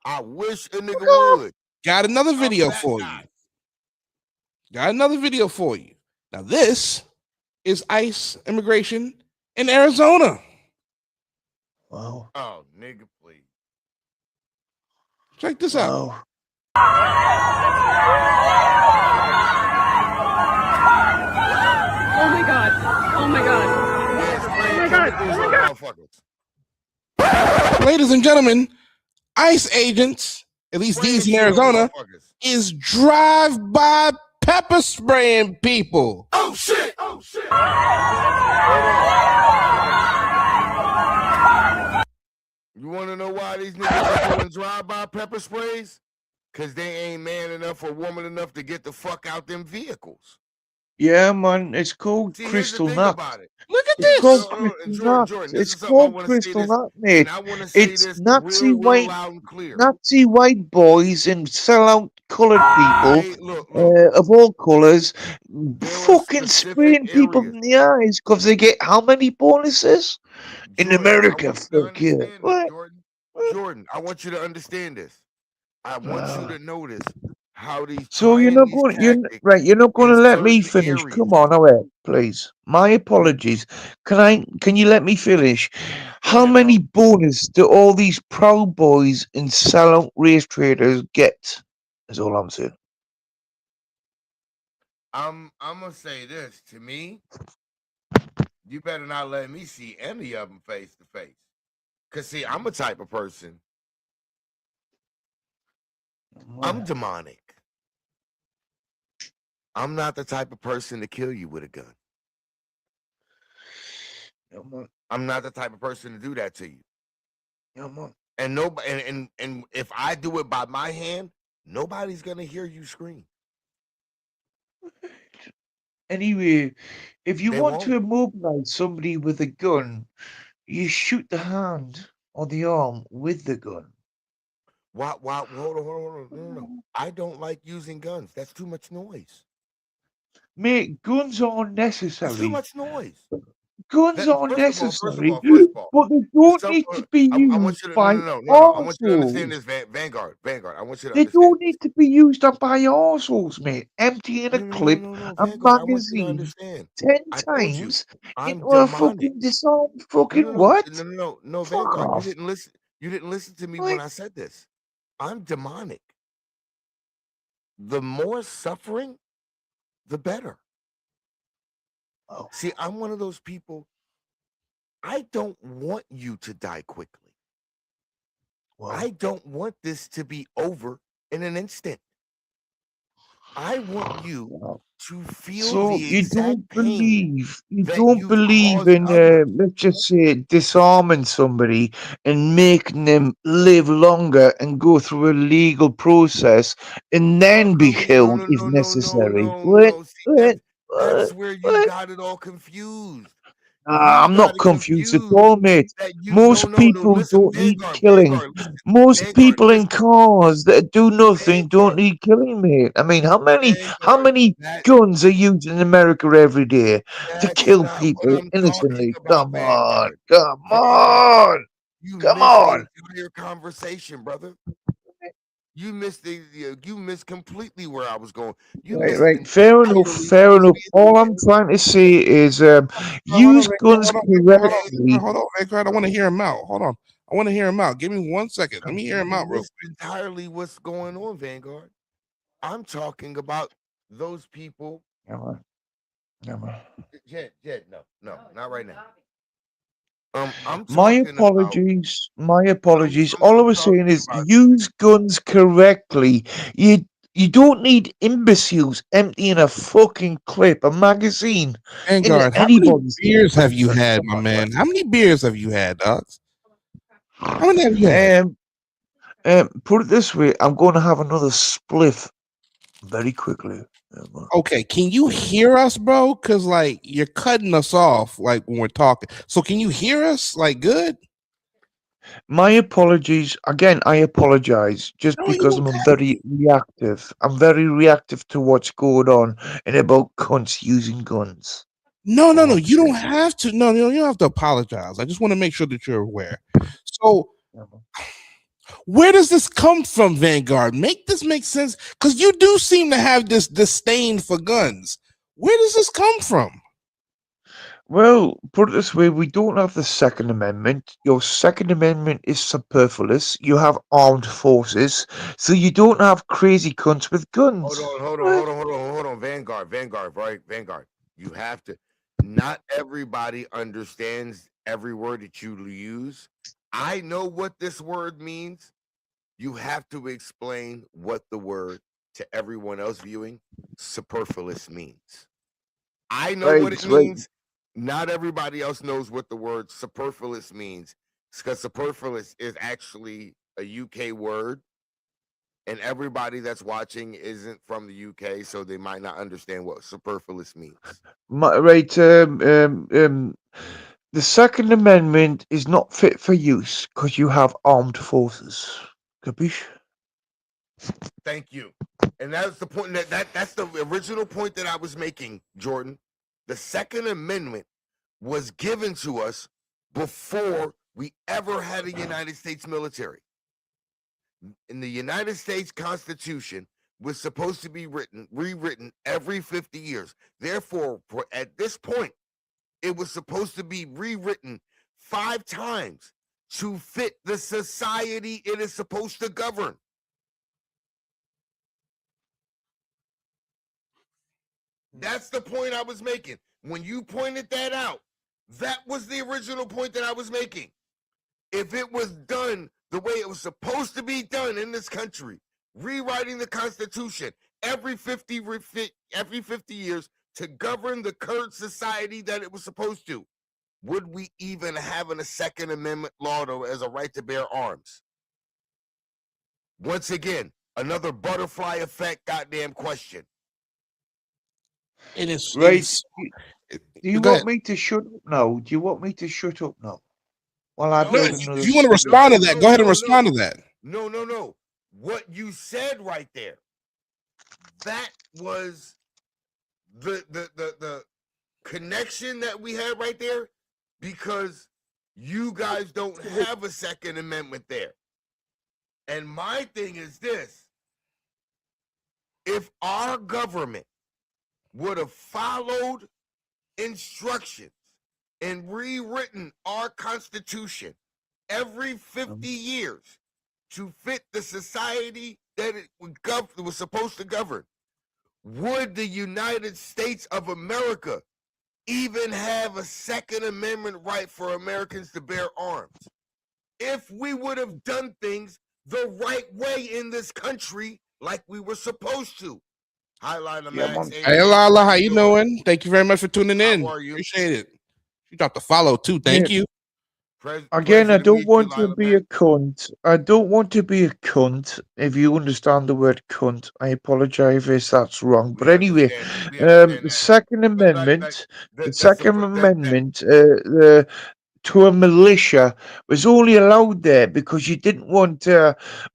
I wish a nigga would. Got another video for you. Now, this is ICE immigration in Arizona. Wow. Oh, nigga, please. Check this out. Oh my god. Oh my god. Oh my god. Oh my god. Ladies and gentlemen, ICE agents, at least these in Arizona, is drive-by pepper spraying people. Oh shit! Oh shit! You want to know why these niggas are doing drive-by pepper sprays? Because they ain't man enough or woman enough to get the fuck out them vehicles. yeah, man. It's called Crystal Nut. About it. Look at It's this. called Crystal Nut. Jordan, It's called Crystal Nut, mate. I want to say It's this Nazi real white, loud and clear. Nazi white boys and sellout coloured people Hey, look. of all colours, There are fucking specific spraying people areas. in the eyes because they get how many bonuses in Jordan, America? I want you to Fuck you. understand What? this, Jordan, I want you to understand this. I want you to notice how these. So you're not going. You're not going to let me finish. Come on, away, please. My apologies. Can you let me finish? How many bonus do all these Proud Boys and sellout race traders get? Is all I'm saying. I'm gonna say this to me. You better not let me see any of them face to face. Cause see, I'm a type of person. I'm demonic. I'm not the type of person to kill you with a gun. I'm not the type of person to do that to you. And nobody, and if I do it by my hand, nobody's gonna hear you scream. Anyway, if you They want to won't. immobilize somebody with a gun, you shoot the hand or the arm with the gun. Why? Hold on. No. I don't like using guns. That's too much noise. Mate, guns are That's too necessary. much noise. Guns are First of necessary, all, but they don't some, need to be I want used you to by no. I want you to understand arseholes. this, Vanguard. I want you to They understand don't need to be used up by arseholes, mate. Emptying a clip, No, a Vanguard. I want you to magazine, understand. 10 I told you, times I'm into a demonic. fucking disarmed fucking what? No, Fuck Vanguard. off. You didn't listen to me Like, when I said this. I'm demonic. The more suffering, the better. oh, See, I'm one of those people. I don't want you to die quickly. well, I don't want this to be over in an instant. I want you well. to feel So the exact pain you that don't you've believe caused in, others. let's just say, disarming somebody and making them live longer and go through a legal process and then be killed if necessary. What? See, What? that's What? where you What? got it all confused. You I'm got not it confused at confused all, mate. that you Most no. people Listen, don't need killing. Most Vanguard, people in listen, cars that do nothing don't Vanguard, need killing, mate. I mean, how Vanguard. many guns are used in America every day to That's kill not what people I'm talking innocently? about, Come on, Vanguard. come Vanguard, on, you come missed the on. entire conversation, brother. You missed you missed completely where I was going. You Right, missed right. Fair enough. entirely what Fair was enough. being All I'm said. trying to say is, Hold on, use Vanguard, guns correctly. hold on, Vanguard. I want to hear him out. Hold on. I want to hear him out. Give me 1 second. Let me hear him You out real missed entirely what's going on, Vanguard. I'm talking about those people. Never, never. Jed, no, not right now. I'm My talking about. apologies. My apologies. I'm All I was saying talking is about. use guns correctly. You don't need imbeciles emptying a fucking clip, a magazine, into Vanguard, how many anybody's head. beers have you had, Come my on, man? How many beers have you had, dogs? How many have you had? put it this way, I'm going to have another spliff very quickly. Okay, can you hear us, bro? Cause like you're cutting us off like when we're talking. So can you hear us like good? My apologies. Again, I apologize just No, you because I'm okay. very reactive. I'm very reactive to what's going on and about cunts using guns. No, All I'm you don't saying. have to. No, you don't have to apologize. I just want to make sure that you're aware. So where does this come from, Vanguard? Make this make sense? Because you do seem to have this disdain for guns. Where does this come from? Well, put it this way, we don't have the Second Amendment. Your Second Amendment is superfluous. You have armed forces, so you don't have crazy cunts with guns. Hold on. Vanguard, right? Vanguard. You have to. Not everybody understands every word that you use. I know what this word means. You have to explain what the word to everyone else viewing superfluous means. I know what it Right, right. means. Not everybody else knows what the word superfluous means because superfluous is actually a UK word, and everybody that's watching isn't from the UK, so they might not understand what superfluous means. Right, the Second Amendment is not fit for use because you have armed forces. Capiche? Thank you. And that's the point that's the original point that I was making, Jordan. The Second Amendment was given to us before we ever had a United States military. In the United States Constitution was supposed to be rewritten every 50 years. Therefore, at this point, it was supposed to be rewritten 5 times to fit the society it is supposed to govern. That's the point I was making. When you pointed that out, that was the original point that I was making. If it was done the way it was supposed to be done in this country, rewriting the Constitution every 50 years to govern the current society that it was supposed to, would we even have a Second Amendment law though as a right to bear arms? Once again, another butterfly effect goddamn question. It is Right. it- Do you go want ahead. me to shut up now? Do you want me to shut up now? While I No, No, build if another you want to segment? respond to that, go ahead and no. respond to that. No. What you said right there, that was the connection that we had right there, because you guys don't have a Second Amendment there. And my thing is this: if our government would have followed instructions and rewritten our Constitution every 50 years to fit the society that it was supposed to govern, would the United States of America even have a Second Amendment right for Americans to bear arms? If we would have done things the right way in this country like we were supposed to. Highlighter Yeah, Max. man. Hey Lala, how you doing? Thank you very much for tuning in. How are you? Appreciate it. You dropped a follow too. Thank you. Again, I Pleasure to don't meet you, want to Lila be a Mac. cunt. I don't want to be a cunt. If you understand the word cunt, I apologize if that's wrong. But anyway, We understand the that. Second But Amendment, the that's Second Amendment, to a militia was only allowed there because you didn't want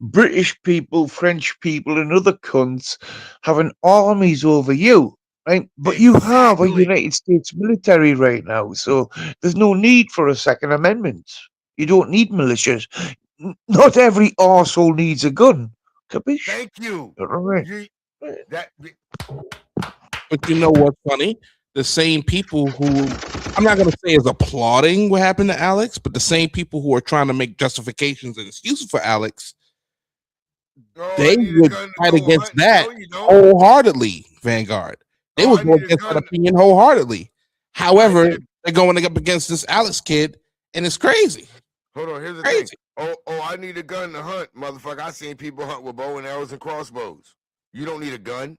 British people, French people, and other cunts having armies over you, right? But you have a Exactly. United States military right now, so there's no need for a Second Amendment. You don't need militias. Not every arsehole needs a gun. Capiche? Thank you. All right. But you know what's funny? The same people who I'm not gonna say is applauding what happened to Alex, but the same people who are trying to make justifications and excuses for Alex, they would fight against that wholeheartedly, Vanguard. They would go against that opinion wholeheartedly. However, they're going up against this Alex kid, and it's crazy. Hold on, here's the Crazy. thing. Oh, I need a gun to hunt, motherfucker. I seen people hunt with bow and arrows and crossbows. You don't need a gun.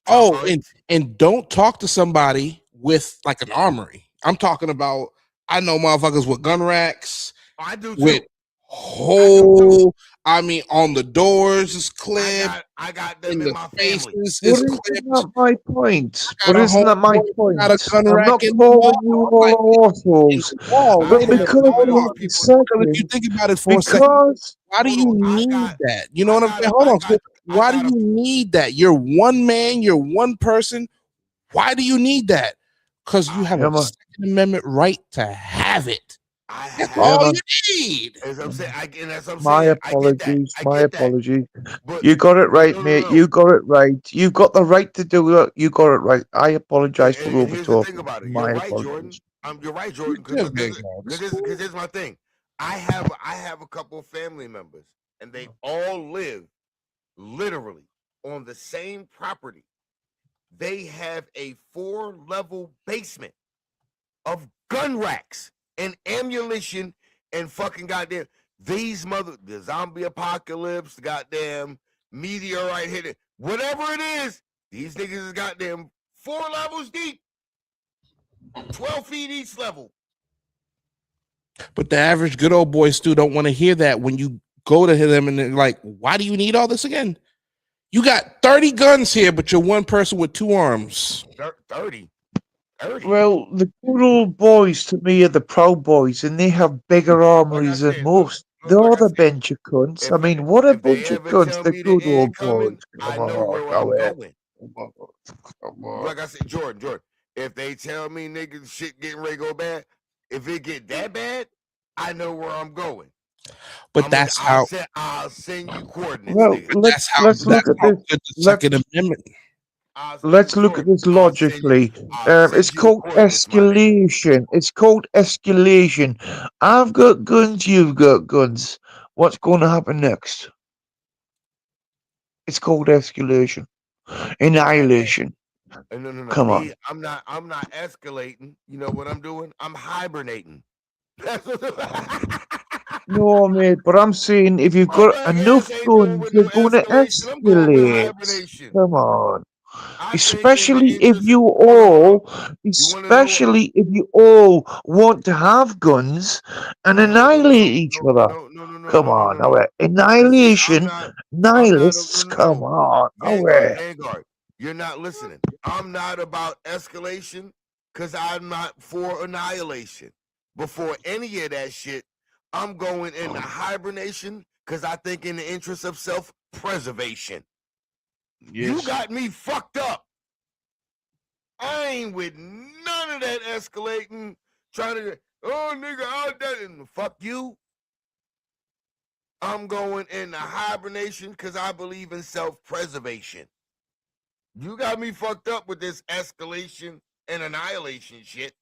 Oh, and don't talk to somebody with like an armory. I'm talking about, I know motherfuckers with gun racks. I do too. With whole, I mean, on the doors is clipped. I got them in in the my faces But is isn't clipped. that my point? got But a isn't that my homeboy point? got a gun I'm rack not in the calling wall. you Like, all assholes. wall. But Wait a minute. because Hold of on. the Because if you second, think about it for a second, because why do you need that? You know what I'm saying? Hold on. So why do you need that? You're one man, you're one person. Why do you need that? Because you have a Second Amendment right to have it. That's all you need. As I'm saying, that's what I'm my saying. apologies, I my get that. apologies. But You got it right, no, mate. no. You got it right. You've got the right to do it. You got it right. I apologize for And over here's the thing talking. about it. My You're right, apologies. Jordan. You're right, Jordan. You're Because good, here's my thing. I have a couple of family members, and they all live literally on the same property. They have a 4-level basement of gun racks and ammunition and fucking goddamn the zombie apocalypse, goddamn meteorite hit it, whatever it is. These niggas is goddamn 4 levels deep, 12 feet each level. But the average good old boy Stu don't want to hear that when you go to them and they're like, why do you need all this again? You got 30 guns here, but you're one person with 2 arms. 30. Well, the good old boys to me are the Proud Boys, and they have bigger armories than most. They're the bench of cunts. I mean, what a bunch of cunts, the good old boys. I know where I'm going. Like I said, Jordan, if they tell me niggas shit getting ready to go bad, if it get that bad, I know where I'm going. But that's how I'll send you coordinates. Well, let's look at this. Second Amendment. Let's look at this logically. It's called escalation. It's called escalation. I've got guns, you've got guns. What's going to happen next? It's called escalation. Annihilation. No. Come on. Me, I'm not escalating. You know what I'm doing? I'm hibernating. That's what No, mate, but I'm saying if you've my got black enough ass ain't going guns, with you're no going to escalation. I'm going with escalate. hibernation. Come on. I think in the Especially if interest. you Hold on. all, You want to know? especially if you all want to have guns and annihilate each other. Come on, No. now, Cause see, annihilation, I'm not. nihilists, come on, now, Vanguard. You're not listening. I'm not about escalation because I'm not for annihilation. Before any of that shit, I'm going into hibernation because I think in the interest of self-preservation. You Yes. got me fucked up. I ain't with none of that escalating, trying to, oh, nigga, out there. Fuck you. I'm going into hibernation because I believe in self-preservation. You got me fucked up with this escalation and annihilation shit.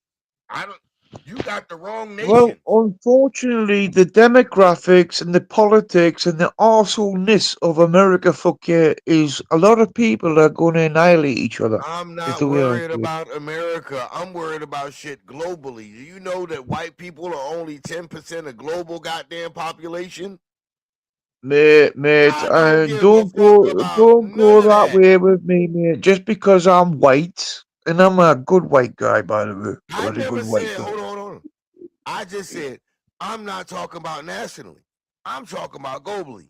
You got the wrong Well, nation. unfortunately, the demographics and the politics and the arseholeness of America, fuck yeah, is a lot of people are going to annihilate each other. I'm Is not the way I worried see it. about America. I'm worried about shit globally. Do you know that white people are only 10% of global goddamn population? Mate, I don't give a don't fuck about go none of that that. way with me, mate. Just because I'm white, and I'm a good white guy, by the way, I very never good white said, guy. hold on. I just said, I'm not talking about nationally. I'm talking about globally.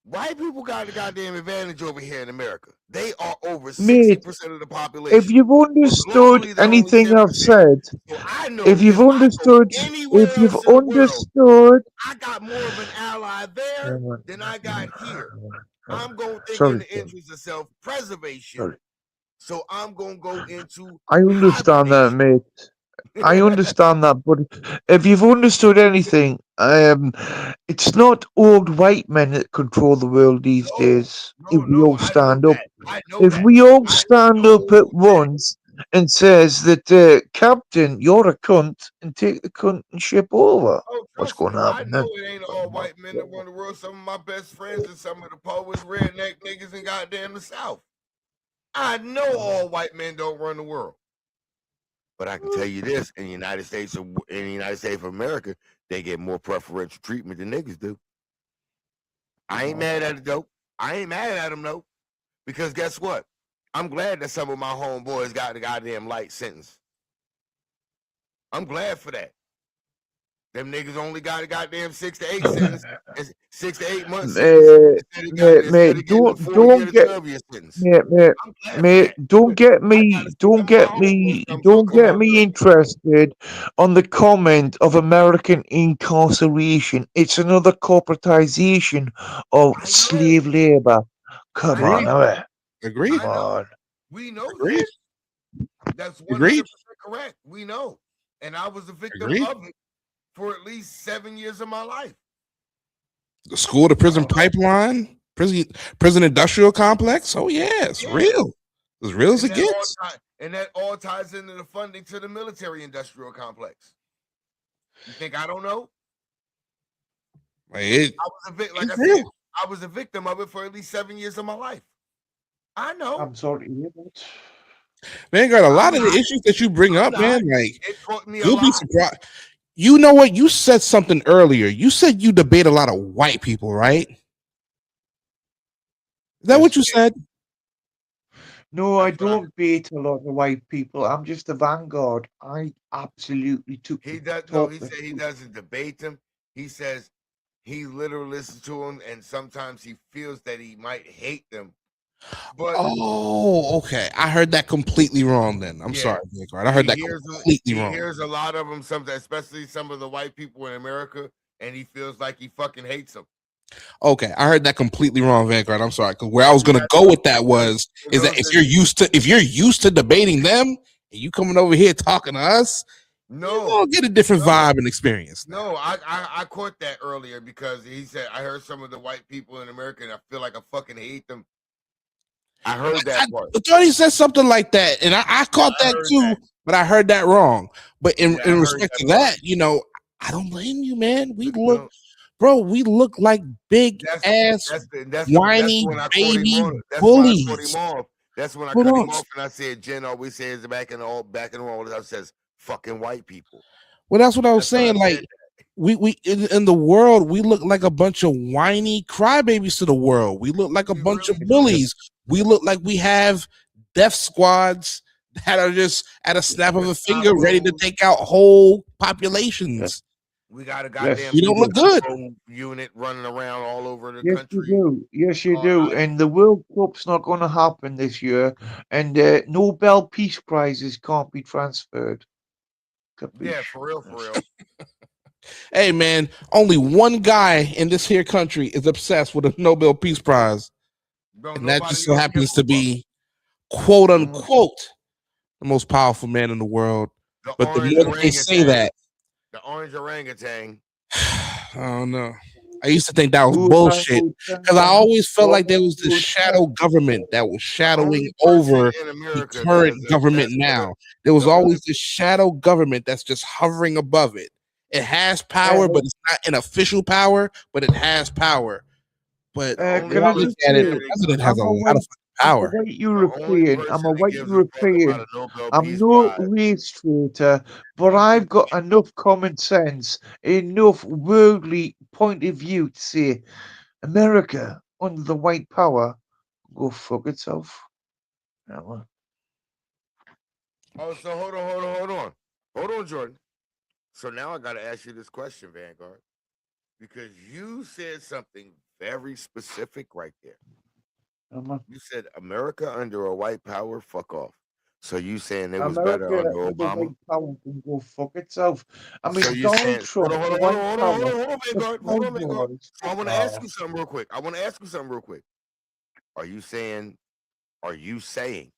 White people got the goddamn advantage over here in America. They are over Mate, 60% of the if population. you've But understood globally, they're only anything 10%. I've said, So I know if you've if I go understood, anywhere if you've else in the world, understood, I got more of an ally there than I got here. I'm going to think in sorry, the interest of self-preservation. sorry. So I'm going to go into I understand that, hibernation. mate. I understand that, but if you've understood anything, it's not old white men that control the world these days. If we all I know stand up, that. I know if that. we all I stand up know at once and says that, Captain, you're a cunt, and take the cunt and ship over, Oh, what's trust going me. to I happen know then? it ain't all white men that run the world. Some of my best friends and some of the poets, redneck niggas in goddamn the South. I know all white men don't run the world. But I can tell you this: in the United States of America, they get more preferential treatment than niggas do. I ain't mad at it though. I ain't mad at them though, because guess what? I'm glad that some of my homeboys got the goddamn light sentence. I'm glad for that. Them niggas only got a goddamn 6 to 8 sentence, 6 to 8 month sentence instead of getting a 4 year Don't to get 12 year sentence. mate, I'm glad for that. don't get I gotta me, see some of my homeboys don't come get out me the interested on the comment of American incarceration. It's another corporatization of I know, slave labor. Come I on, Agreed. know, now, Agreed. come on. we know Agreed. that. That's 100% Agreed. correct. We know. And I was a victim Agreed. of it for at least 7 years of my life. The school to prison I know. pipeline, prison industrial complex. Oh yeah, it's Yeah. real. As real as And it gets. that all ties into the funding to the military industrial complex. You think I don't know? Like Like I it's said, real. I was a victim of it for at least 7 years of my life. I know. I'm sorry to hear that. Vanguard, a I'm lot of the not. issues that you bring I'm up, not. man, like It taught me a you'll be lot. surprised. You know what? You said something earlier. You said you debate a lot of white people, right? Is that what Yes. you said? No, I That's what I don't bait a lot of white people. I'm just a vanguard. I absolutely took he the does no, talk. he said he doesn't debate them. He says he literally listens to them and sometimes he feels that he might hate them. But Oh, okay. I heard that completely wrong. Then I'm yeah, sorry, Vanguard. I heard that completely he wrong. hears a lot of them, sometimes, especially some of the white people in America, and he feels like he fucking hates them. Okay, I heard that completely wrong, Vanguard. I'm sorry. Because where I was gonna go with that is that if you're used to debating them and you coming over here talking to us, you're gonna get a different vibe and experience. No, I caught that earlier because he said I heard some of the white people in America and I feel like I fucking hate them. I heard that part. I thought he said something like that, and I caught that too, but I heard that wrong. But in respect to that, I don't blame you, man. We look like big ass whiny when I caught him baby on. That's why I caught him bullies. off That's when I Hold cut on. him off and I said, Jen always says back in all the time says fucking white people. Well, that's what I was That's why I saying. Like said we in the world, we look like a bunch of whiny crybabies to the world. We look like a We bunch really of do. bullies. We look like we have death squads that are just at a snap of a finger ready to take out whole populations. We got a Yes, goddamn You don't look good. unit running around all over the yes, you country. do. Yes, you Oh, do. I- And the World Cup's not going to happen this year, and Nobel Peace Prizes can't be transferred. Yeah, Capiche? for real, for real. Hey man, only one guy in this here country is obsessed with a Nobel Peace Prize, Bro, and that nobody just so else happens gives a to fuck. be quote unquote the most powerful man in the world. The But the orange more that they say orangutan. that, The orange orangutan. I don't know. I used to think that was Who bullshit because I always felt like there was this Orangutan. shadow government that was shadowing only person over in the America that current is government obsessed with now. There was the always this shadow government that's just hovering above it. It has power, but it's not an official power, but it has power. But only Can I look just at it, say, the president has I'm a a lot of white, power. white the only European. I'm person a that white gives a fuck about European. a Nobel I'm Peace no Prize. race traitor, but I've got enough common sense, enough worldly point of view to say America under the white power go fuck itself. Yeah, well, Oh, so hold on, Jordan. So now I got to ask you this question, Vanguard, because you said something very specific right there. You said America under a white power, fuck off. So you saying it was better America under under Obama? white power can go fuck itself. I mean, So you Donald saying Trump, the white power, hold on, the Vanguard, Proud Boys. So I want to ask you something real quick. Are you saying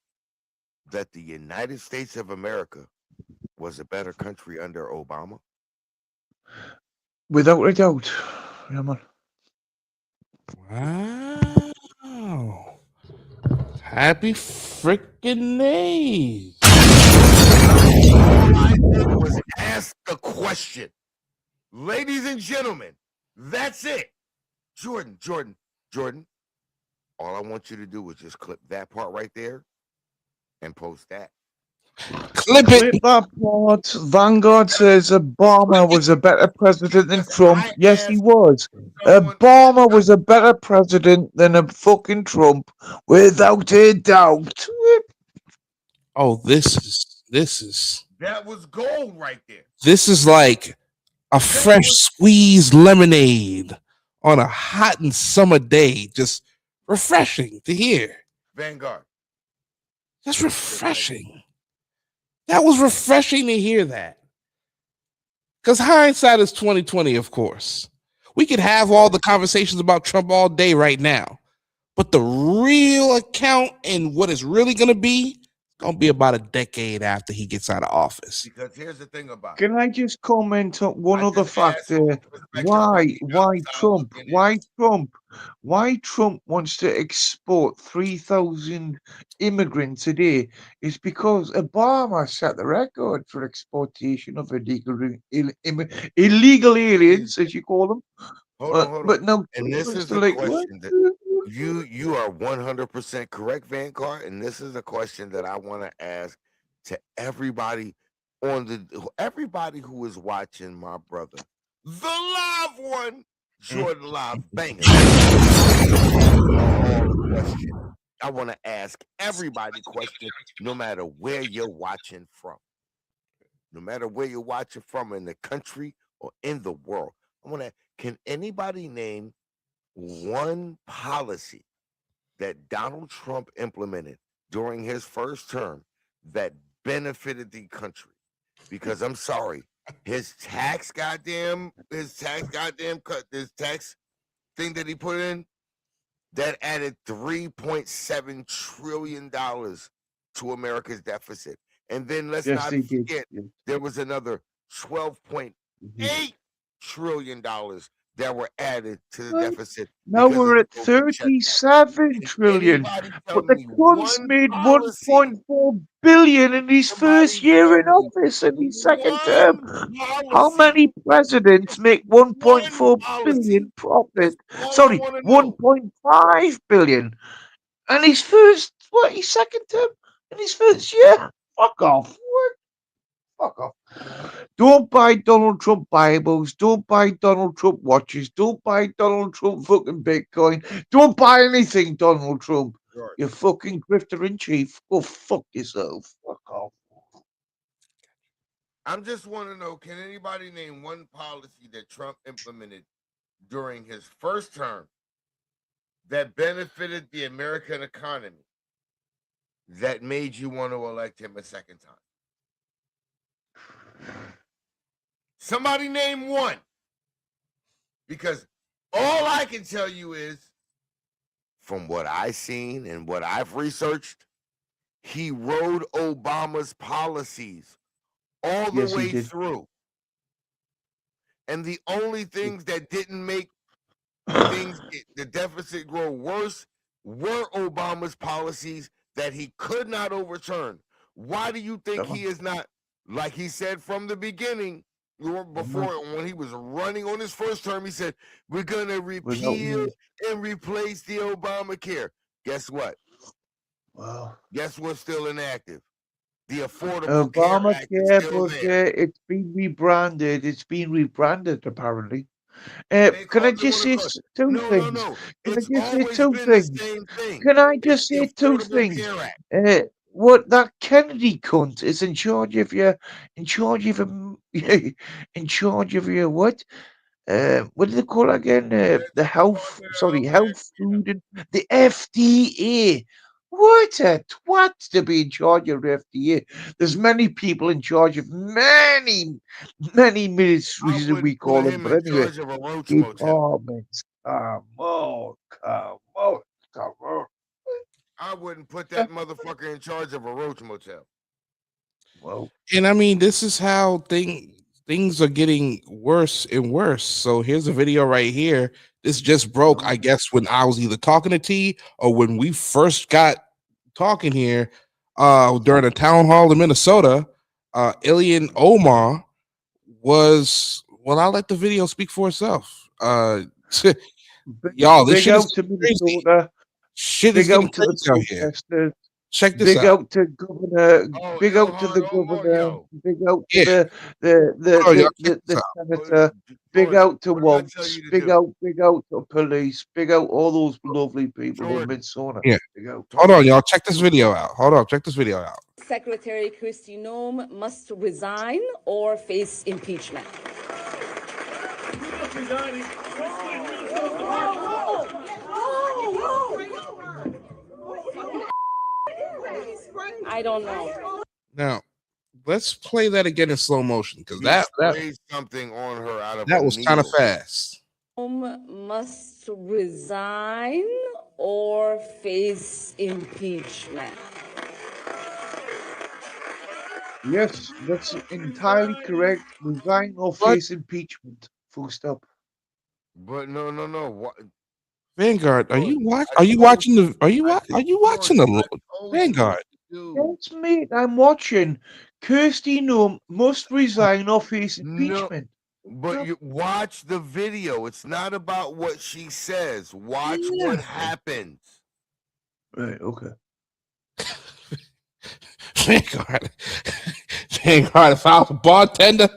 that the United States of America was a better country under Obama? Without a doubt. Yeah, man. Wow. Happy freaking days. All I did was ask the question. Ladies and gentlemen, that's it. Jordan. All I want you to do is just clip that part right there and post that. Clip it. Clip that part. Vanguard says Obama was a better president than Trump. Yes, he was. Obama was a better president than a fucking Trump, without a doubt. Oh, this is That was gold right there. this is like a fresh squeezed lemonade on a hot and summer day. Just refreshing to hear. Vanguard. Just refreshing. That was refreshing to hear that. Because hindsight is 2020, of course. We could have all the conversations about Trump all day right now. But the real account and what it's really going to be about a decade after he gets out of office. Because here's the thing about it. Can I just comment on one other factor? Why Trump? Why Trump wants to export 3,000 immigrants a day is because Obama set the record for exportation of illegal aliens, as you call them. Hold on. But no, And this is the a like, question that you are 100% correct, Vanguard. And this is a question that I want to ask to everybody everybody who is watching my brother, the live one, Jordan Live Banger. I want to ask everybody questions, no matter where you're watching from. No matter where you're watching from in the country or in the world. Can anybody name one policy that Donald Trump implemented during his first term that benefited the country? Because I'm sorry, his tax cut, this tax thing that he put in, that added $3.7 trillion to America's deficit. And then let's not forget, there was another $12.8 trillion that were added to the deficit. Now we're at 37 trillion, but the Trump's made 1.4 billion in his first year in office and his second term. How many presidents make 1.4 billion profit? Sorry, 1.5 billion. And his first what? His second term in his first year? Fuck off. What? Fuck off. Don't buy Donald Trump Bibles. Don't buy Donald Trump watches. Don't buy Donald Trump fucking Bitcoin. Don't buy anything, Donald Trump. George, You fucking grifter in chief. Go fuck yourself. Fuck off. I'm just want to know, can anybody name one policy that Trump implemented during his first term that benefited the American economy that made you want to elect him a second time? Somebody name one. Because all I can tell you is, from what I've seen and what I've researched, he rode Obama's policies all the Yes, he way did. through. And the only things that didn't make the deficit grow worse were Obama's policies that he could not overturn. Why do you think he is not, like he said from the beginning, or before when he was running on his first term, he said, we're going to repeal and replace the Obamacare. Guess what? Wow. Guess what's still inactive? The Affordable Care Act is Obamacare, still but there. it's been rebranded. It's been rebranded, apparently. They Can call I it just what it say was. two No. things? Can I It's just say always two been the things? same thing. Can I It's just the say two Affordable things? Care Act. What that Kennedy cunt is in charge of your, in charge of your what? What do they call it again? The health, health, food, and the FDA. What a twat to be in charge of the FDA. There's many people in charge of many ministries that we Wouldn't put call them, him but in anyway, charge of a roach motel. departments. Come on, come on, come on. I wouldn't put that motherfucker in charge of a roach motel. Well, And I mean, this is how things are getting worse and worse. So here's a video right here. This just broke, I guess, when I was either talking to T or when we first got talking here during a town hall in Minnesota. Ilian Omar was, well, I'll let the video speak for itself. Y'all, this big shit is out to crazy. Minnesota. Shit is Big getting out to the crazy out here. protesters. Check this Big out. out to Governor. Oh, Big out to the Ilhan Omar, governor. yo. Big out to Yeah. Hold on, y'all, check this the out. senator. Big George, out to what did I tell Wonks. you to Big do? out to police. Big out all those lovely people in George, Minnesota. Yeah. Big out. Hold on, y'all. Check this video out. Hold on. Check this video out. Secretary Kristi Noem must resign or face impeachment. I don't know. Now, let's play that again in slow motion because He that sprayed something on her out of that a was kind of needle. fast. Must resign or face impeachment. Yes, that's entirely correct. Resign or What? face impeachment. Full stop. But no. What? Vanguard, are George, you watch? I Are you told watching you. the? Are you watching George, the I told you Vanguard? what to do. Yes, mate, I'm watching. Kirsty Noem must resign or face No, impeachment. but you watch the video. It's not about what she says. Watch what happens. Right, okay. Vanguard, Vanguard. If I was a bartender,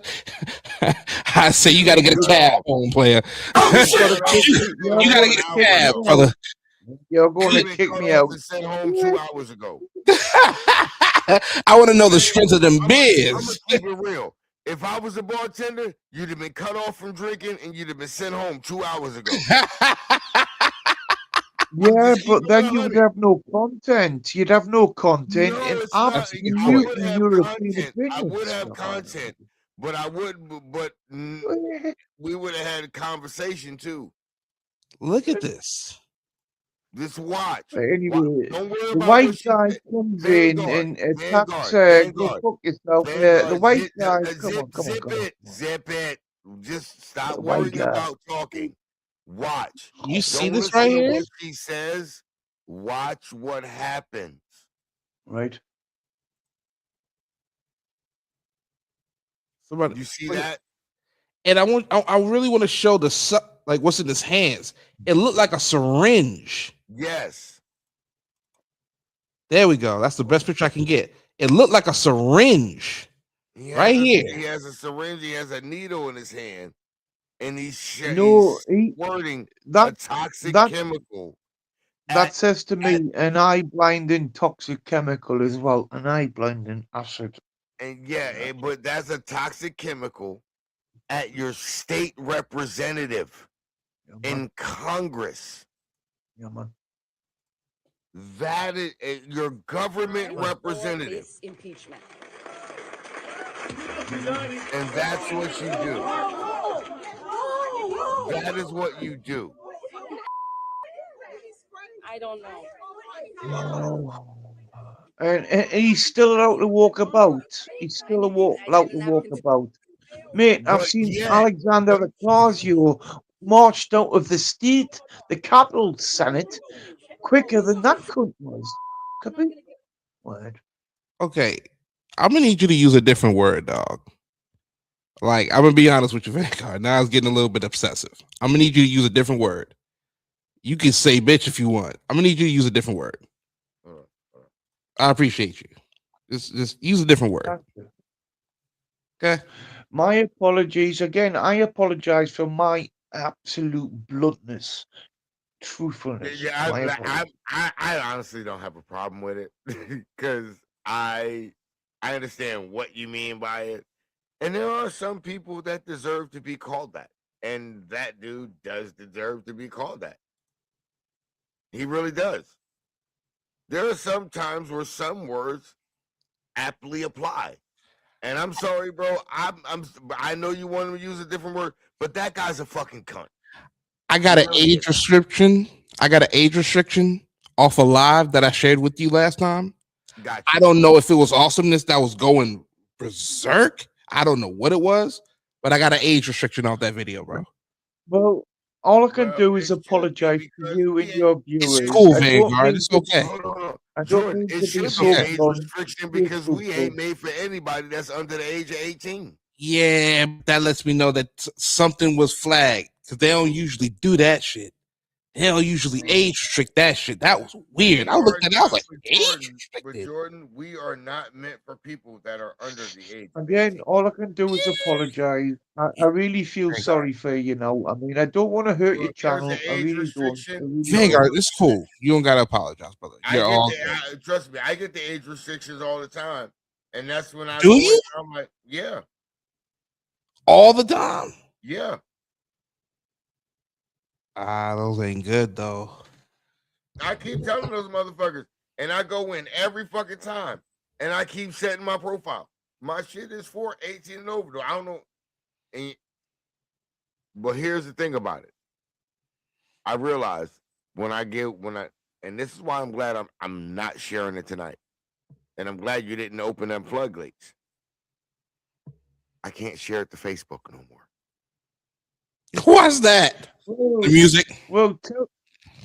I say you got to get a cab home, player. You got to get a cab, brother. You're going to Been kick cut me off out. and sent home 2 hours ago. I want to know the strength of them I'm gonna beers. keep it real. If I was a bartender, you'd have been cut off from drinking and you'd have been sent home 2 hours ago. Yeah, but then you would have no content. You'd have no content No, and it's not. absolutely I would muting have European content. I would opinions. have content, but we would have had a conversation too. Look at this. Just watch. Anyway, Don't worry the about white what she guy said. comes in Vanguard, and attacks. Go Vanguard, fuck yourself. The Vanguard, white guy. Come on, come on, zip come on. it, zip it. Just stop The white worrying guy. about talking. Watch. You see Don't this listen right to here? what she says. Watch what happens. Right. Somebody, You see that? and I really want to show like what's in his hands. It looked like a syringe. Yes. There we go. That's the best picture I can get. It looked like a syringe. Right here. He has a syringe. He has a needle in his hand, and he's No, squirting a that toxic that chemical. that says to me an eye blinding toxic chemical as well, an eye blinding acid. And but that's a toxic chemical at your state representative in Congress. Yeah, man. That is your government representative. Impeachment. And that's what you do. That is what you do. I don't know. And he's still allowed to walk about. He's still allowed to walk about. Mate, I've seen Alexander Ocasio marched out of the state, the capital Senate, quicker than that cunt was. Could be. Word. Okay, I'm gonna need you to use a different word, dog. Like, I'm gonna be honest with you, Vanguard. Now it's getting a little bit obsessive. I'm gonna need you to use a different word. You can say bitch if you want. I'm gonna need you to use a different word. I appreciate you. Just use a different word. Okay. My apologies again. I apologize for my absolute bluntness, truthfulness. I honestly don't have a problem with it because I understand what you mean by it, and there are some people that deserve to be called that, and that dude does deserve to be called that. He really does. There are some times where some words aptly apply. And I'm sorry, bro. I know you want to use a different word, but that guy's a fucking cunt. I got an age restriction. Off a live that I shared with you last time. Gotcha. I don't know if it was awesomeness that was going berserk. I don't know what it was, but I got an age restriction off that video, bro. Well, all I can do is apologize to you and your viewers. It's cool, Vanguard. It's okay. Jordan, it should be an age restriction because we ain't made for anybody that's under the age of 18. Yeah, that lets me know that something was flagged because they don't usually do that shit. They don't usually age restrict that shit. That was weird. I looked at it, I was like, age restricted. But Jordan, we are not meant for people that are under the age. Again, all I can do is apologize. I really feel sorry for you now. I mean, I don't want to hurt your channel. I really don't. Vanguard, it's cool. You don't gotta apologize, brother. You're all trust me, I get the age restrictions all the time, and that's when I do you? I'm like, yeah, all the time. Yeah. Those ain't good though. I keep telling those motherfuckers, and I go in every fucking time, and I keep setting my profile. My shit is for 18 and over, though. I don't know. But here's the thing about it. I realize and this is why I'm glad I'm not sharing it tonight. And I'm glad you didn't open them floodgates. I can't share it to Facebook no more. What's that? The music. Well,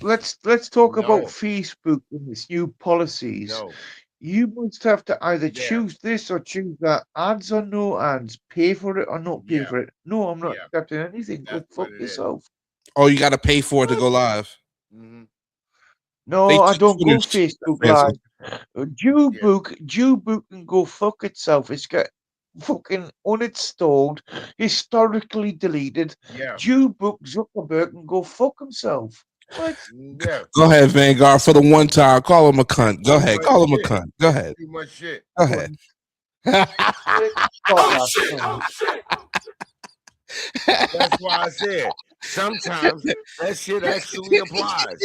let's talk about Facebook and its new policies. No. You must have to either choose this or choose that. Ads or no ads. Pay for it or not pay for it. No, I'm not accepting anything. Go fuck yourself. Oh, you got to pay for it to go live. Mm-hmm. No, I don't go Facebook Live. Jewbook can go fuck itself. It's got fucking uninstalled, historically deleted. Yeah. Jewbook Zuckerberg can go fuck himself. What? Yeah. Go ahead, Vanguard, for the one time. Call him a cunt. Go ahead. Call him a cunt. Go ahead. Too much shit. Go ahead. Oh, shit. That's why I said sometimes that shit actually applies.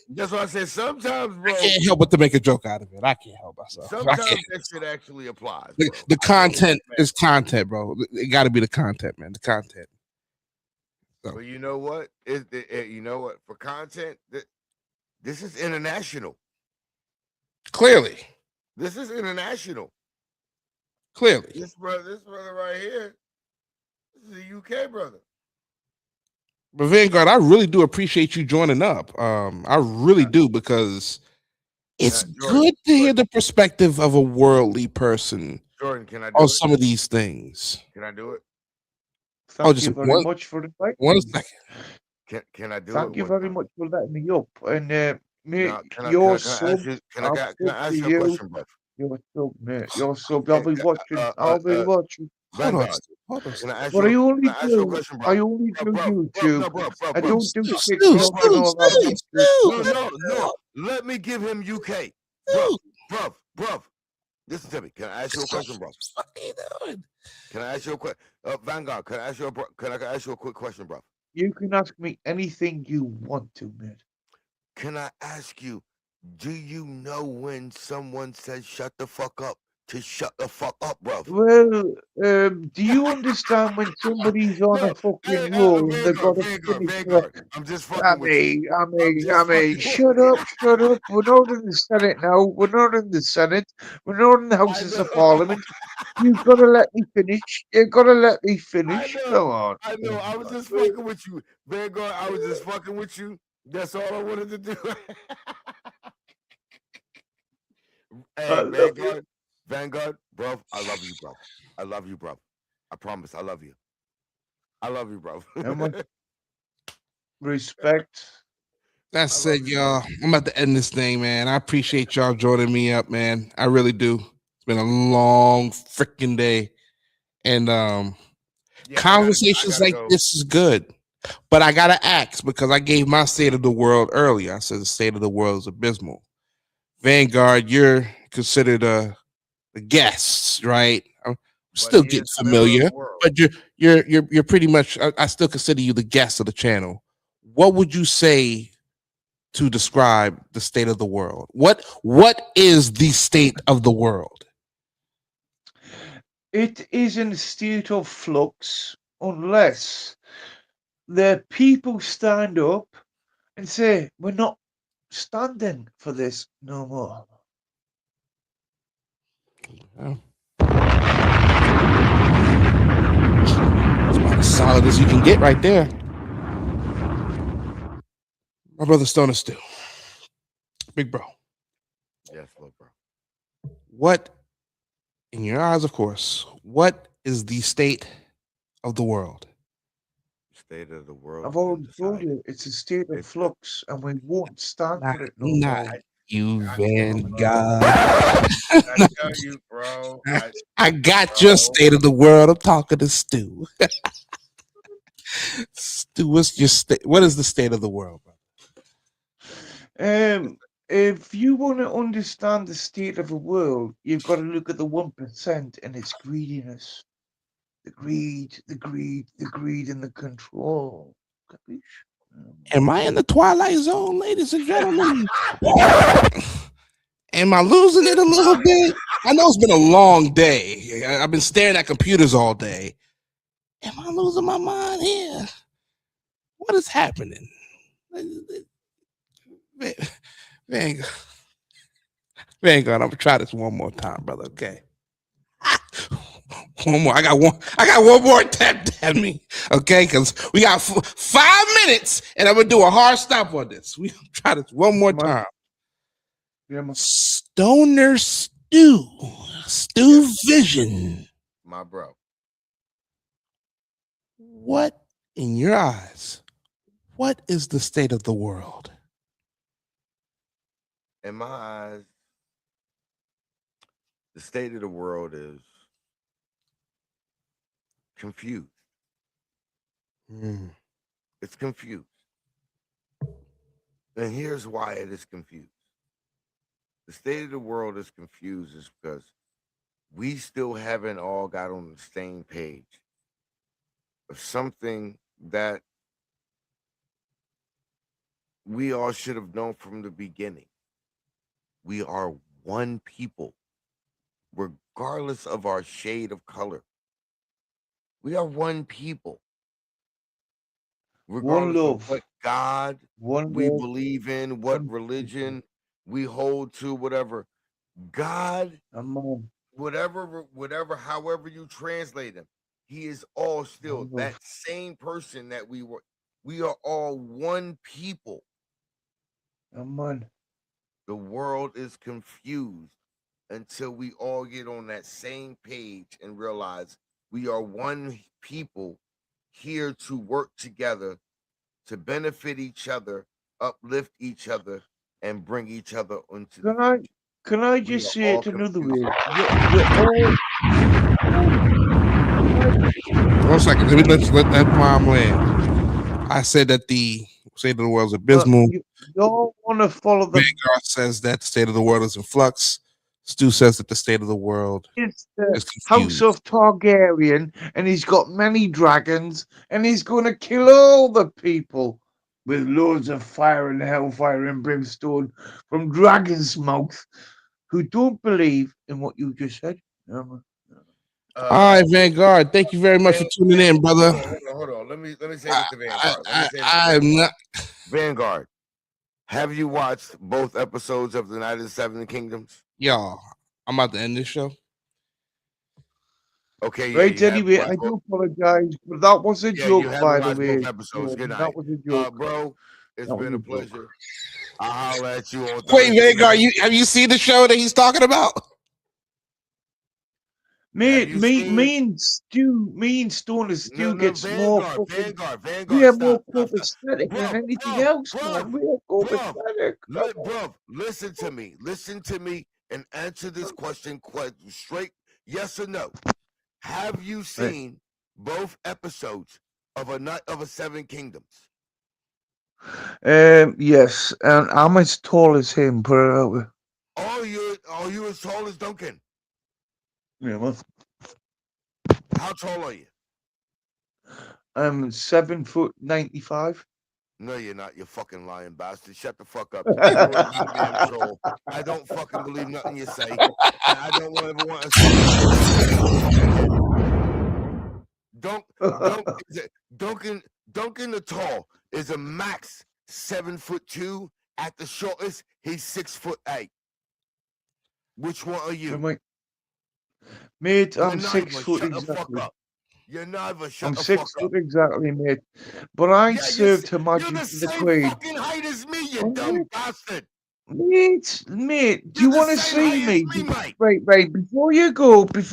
That's why I said sometimes, bro. I can't help but to make a joke out of it. I can't help myself. Sometimes that shit actually applies. The content is content, bro. It got to be the content, man. The content. So. But you know what? You know what? For content, this is international. Clearly. This is international. Clearly. This brother right here, this is a UK brother. But Vanguard, I really do appreciate you joining up. I really do, because it's good to hear the perspective of a worldly person. Jordan, can I do on it? Some of these things? Can I do it? Thank you very much for the fight. One second. Can I do it? Thank you very much for letting me up. And Mate, Now, your can I sub, ask you? I'll Can sub I ask to you a you. question, bro? Your sub, mate. Your sub. I'll be watching. Uh, I'll be watching. Hold on, Vanguard. Stu. Hold on, Can I Stu. ask But you? I only Can I ask you a do. question, bro? I only do YouTube. I Bro. don't do Stu, TikTok and all that Stu, bullshit. No. Let me give him UK, bro. Listen to me. Can I ask you a question, bro? What are you doing? Can I ask you a question? Vanguard, can I ask you a quick question, bro? You can ask me anything you want to, mate. Can I ask you, do you know when someone says shut the fuck up to shut the fuck up, bro? Well, do you understand when somebody's on a fucking roll and they've got to finish Vanguard. I'm just I fucking with you. mean, shut up. We're not in the Senate now. We're not in the Senate. We're not in the Houses of Parliament. You've got to let me finish. You've got to let me finish. Come on. I know. I was just fucking with you, Vanguard. I was just fucking with you. That's all I wanted to do. Hey, Vanguard, bro. I love you, bro. I love you, bro. I promise. I love you. I love you, bro. Respect. That's it, y'all. I'm about to end this thing, man. I appreciate y'all joining me up, man. I really do. It's been a long freaking day. And conversations like this is good. But I gotta ask because I gave my state of the world earlier. I said the state of the world is abysmal. Vanguard, you're considered a guest, right? I'm still getting familiar, but you're pretty much. I still consider you the guest of the channel. What would you say to describe the state of the world? What is the state of the world? It is in a state of flux unless the people stand up and say, we're not standing for this no more. Yeah. It's about as solid as you can get right there. My brother Stoner Stew. Big bro. Yes, little bro. What, in your eyes, of course, what is the state of the world? State of the world. I've already told you, it's a state of flux, and we won't stand for it no Not more. you, Vanguard. I tell you, bro. I got your state of the world. I'm talking to Stu. Stu, what's your state? What is the state of the world, bro? If you want to understand the state of the world, you've got to look at the 1% and its greediness. The greed, and the control. Capiche? Am I in the twilight zone, ladies and gentlemen? Am I losing it a little bit? I know it's been a long day. I've been staring at computers all day. Am I losing my mind here? What is happening? Vanguard, I'm gonna try this one more time, brother. Okay. One more. I got one more attempt at me. Okay, because we got 5 minutes, and I'm gonna do a hard stop on this. We try this one more time. Stoner Stew Vision. My bro. What, in your eyes, what is the state of the world? In my eyes, the state of the world is confused. It's confused. And here's why it is confused. The state of the world is confused is because we still haven't all got on the same page of something that we all should have known from the beginning. We are one people, regardless of our shade of color. We are one people. Regardless of what God we believe in, what religion we hold to, whatever. God, whatever, however you translate him, he is all still that same person that we were. We are all one people. The world is confused until we all get on that same page and realize we are one people here to work together to benefit each other, uplift each other, and bring each other into. Can I We just are say all it another confused. way? You're all. 1 second. Let that mom land. I said that the state of the world is abysmal. You all want to follow the. Vanguard says that the state of the world is in flux. Stu says that the state of the world It's is the House confused. of Targaryen, and he's got many dragons, and he's going to kill all the people with loads of fire and hellfire and brimstone from Dragon's mouth, who don't believe in what you just said. All right, Vanguard. Thank you very much for tuning in, brother. Hold on. Let me say this to Vanguard. I'm not. Vanguard, have you watched both episodes of the Night of the Seven Kingdoms? Y'all, I'm about to end this show. Okay, Right, anyway, I do apologize, but that was a joke, by the way. Both episodes. Good night. That was a joke. Bro, it's been a pleasure. I'll holler at you on Wait, Thursday Vanguard, night. have you seen the show that he's talking about? Me and Stone and Stu gets more fucking. Vanguard, We are stop, more stop, stop. copacetic than anything else, man. We are copacetic. Bro, listen to me and answer this question straight, yes or no. Have you seen both episodes of a Night of the Seven Kingdoms? Yes, and I'm as tall as him. Put it out there. Are you as tall as Duncan? Yeah, well, How tall are you? I'm 7'95". No, you're not. You fucking lying bastard. Shut the fuck up. You ain't goddamn tall. I don't fucking believe nothing you say. And I don't ever want to. Duncan the tall is a max 7'2". At the shortest, he's 6'8". Which one are you? Mate, I'm You're 6 neither. foot Shut the exactly. fuck up. You're neither. Shut I'm the 6 fuck foot up. exactly, mate. But I served Her You're the Majesty the same Queen. fucking height as me, you dumb bastard. Mate, do you want to see me? Mate. Right. Before you go, if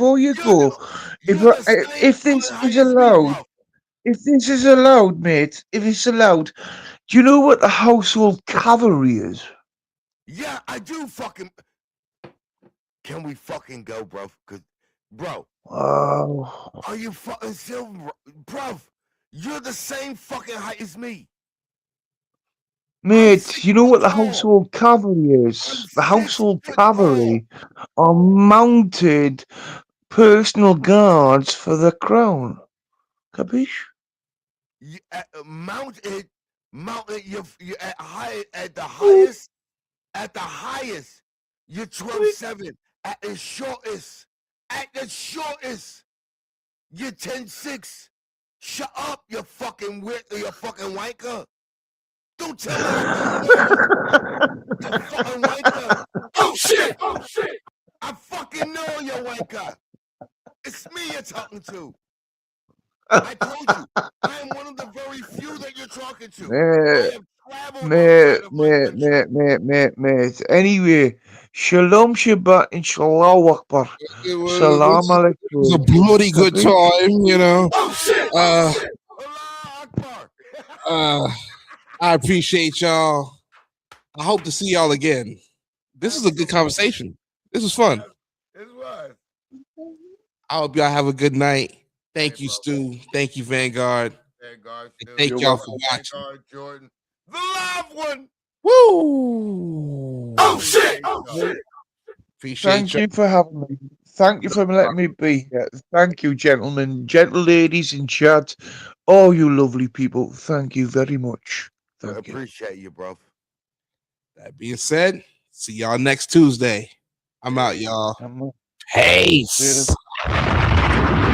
this is allowed, mate, if it's allowed, do you know what the household cavalry is? Yeah, I do fucking. Can we fucking go, bro? Cause, bro, are you fucking silver, bro? You're the same fucking height as me. Mate, you know what the household cavalry is? The household cavalry are mounted personal guards for the crown. Capiche? You, mounted. You're at the highest. At the highest, you're 12'7". At the shortest, you're 10'6". Shut up, you fucking wanker. Don't tell me I don't know. You fucking wanker. Oh shit. I fucking know you're wanker. It's me you're talking to. I told you, I am one of the very few that you're talking to. I have traveled outside of my country. Mate. Anyway, Shalom Shabbat and Shalom Akbar. Salam alaikum. It was a bloody good time, you know. I appreciate y'all. I hope to see y'all again. This is a good conversation. This was fun. It was. I hope y'all have a good night. Thank you, Stu. Thank you, Vanguard. Thank y'all for watching. Vanguard, Jordan, the live one. Woo! Oh shit! Appreciate Thank you for having me. Thank you for letting me be here. Thank you, gentlemen, gentle ladies in chat, all you lovely people. Thank you very much. Thank you. Appreciate you, bro. That being said, see y'all next Tuesday. I'm out, y'all. Peace.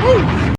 Woo!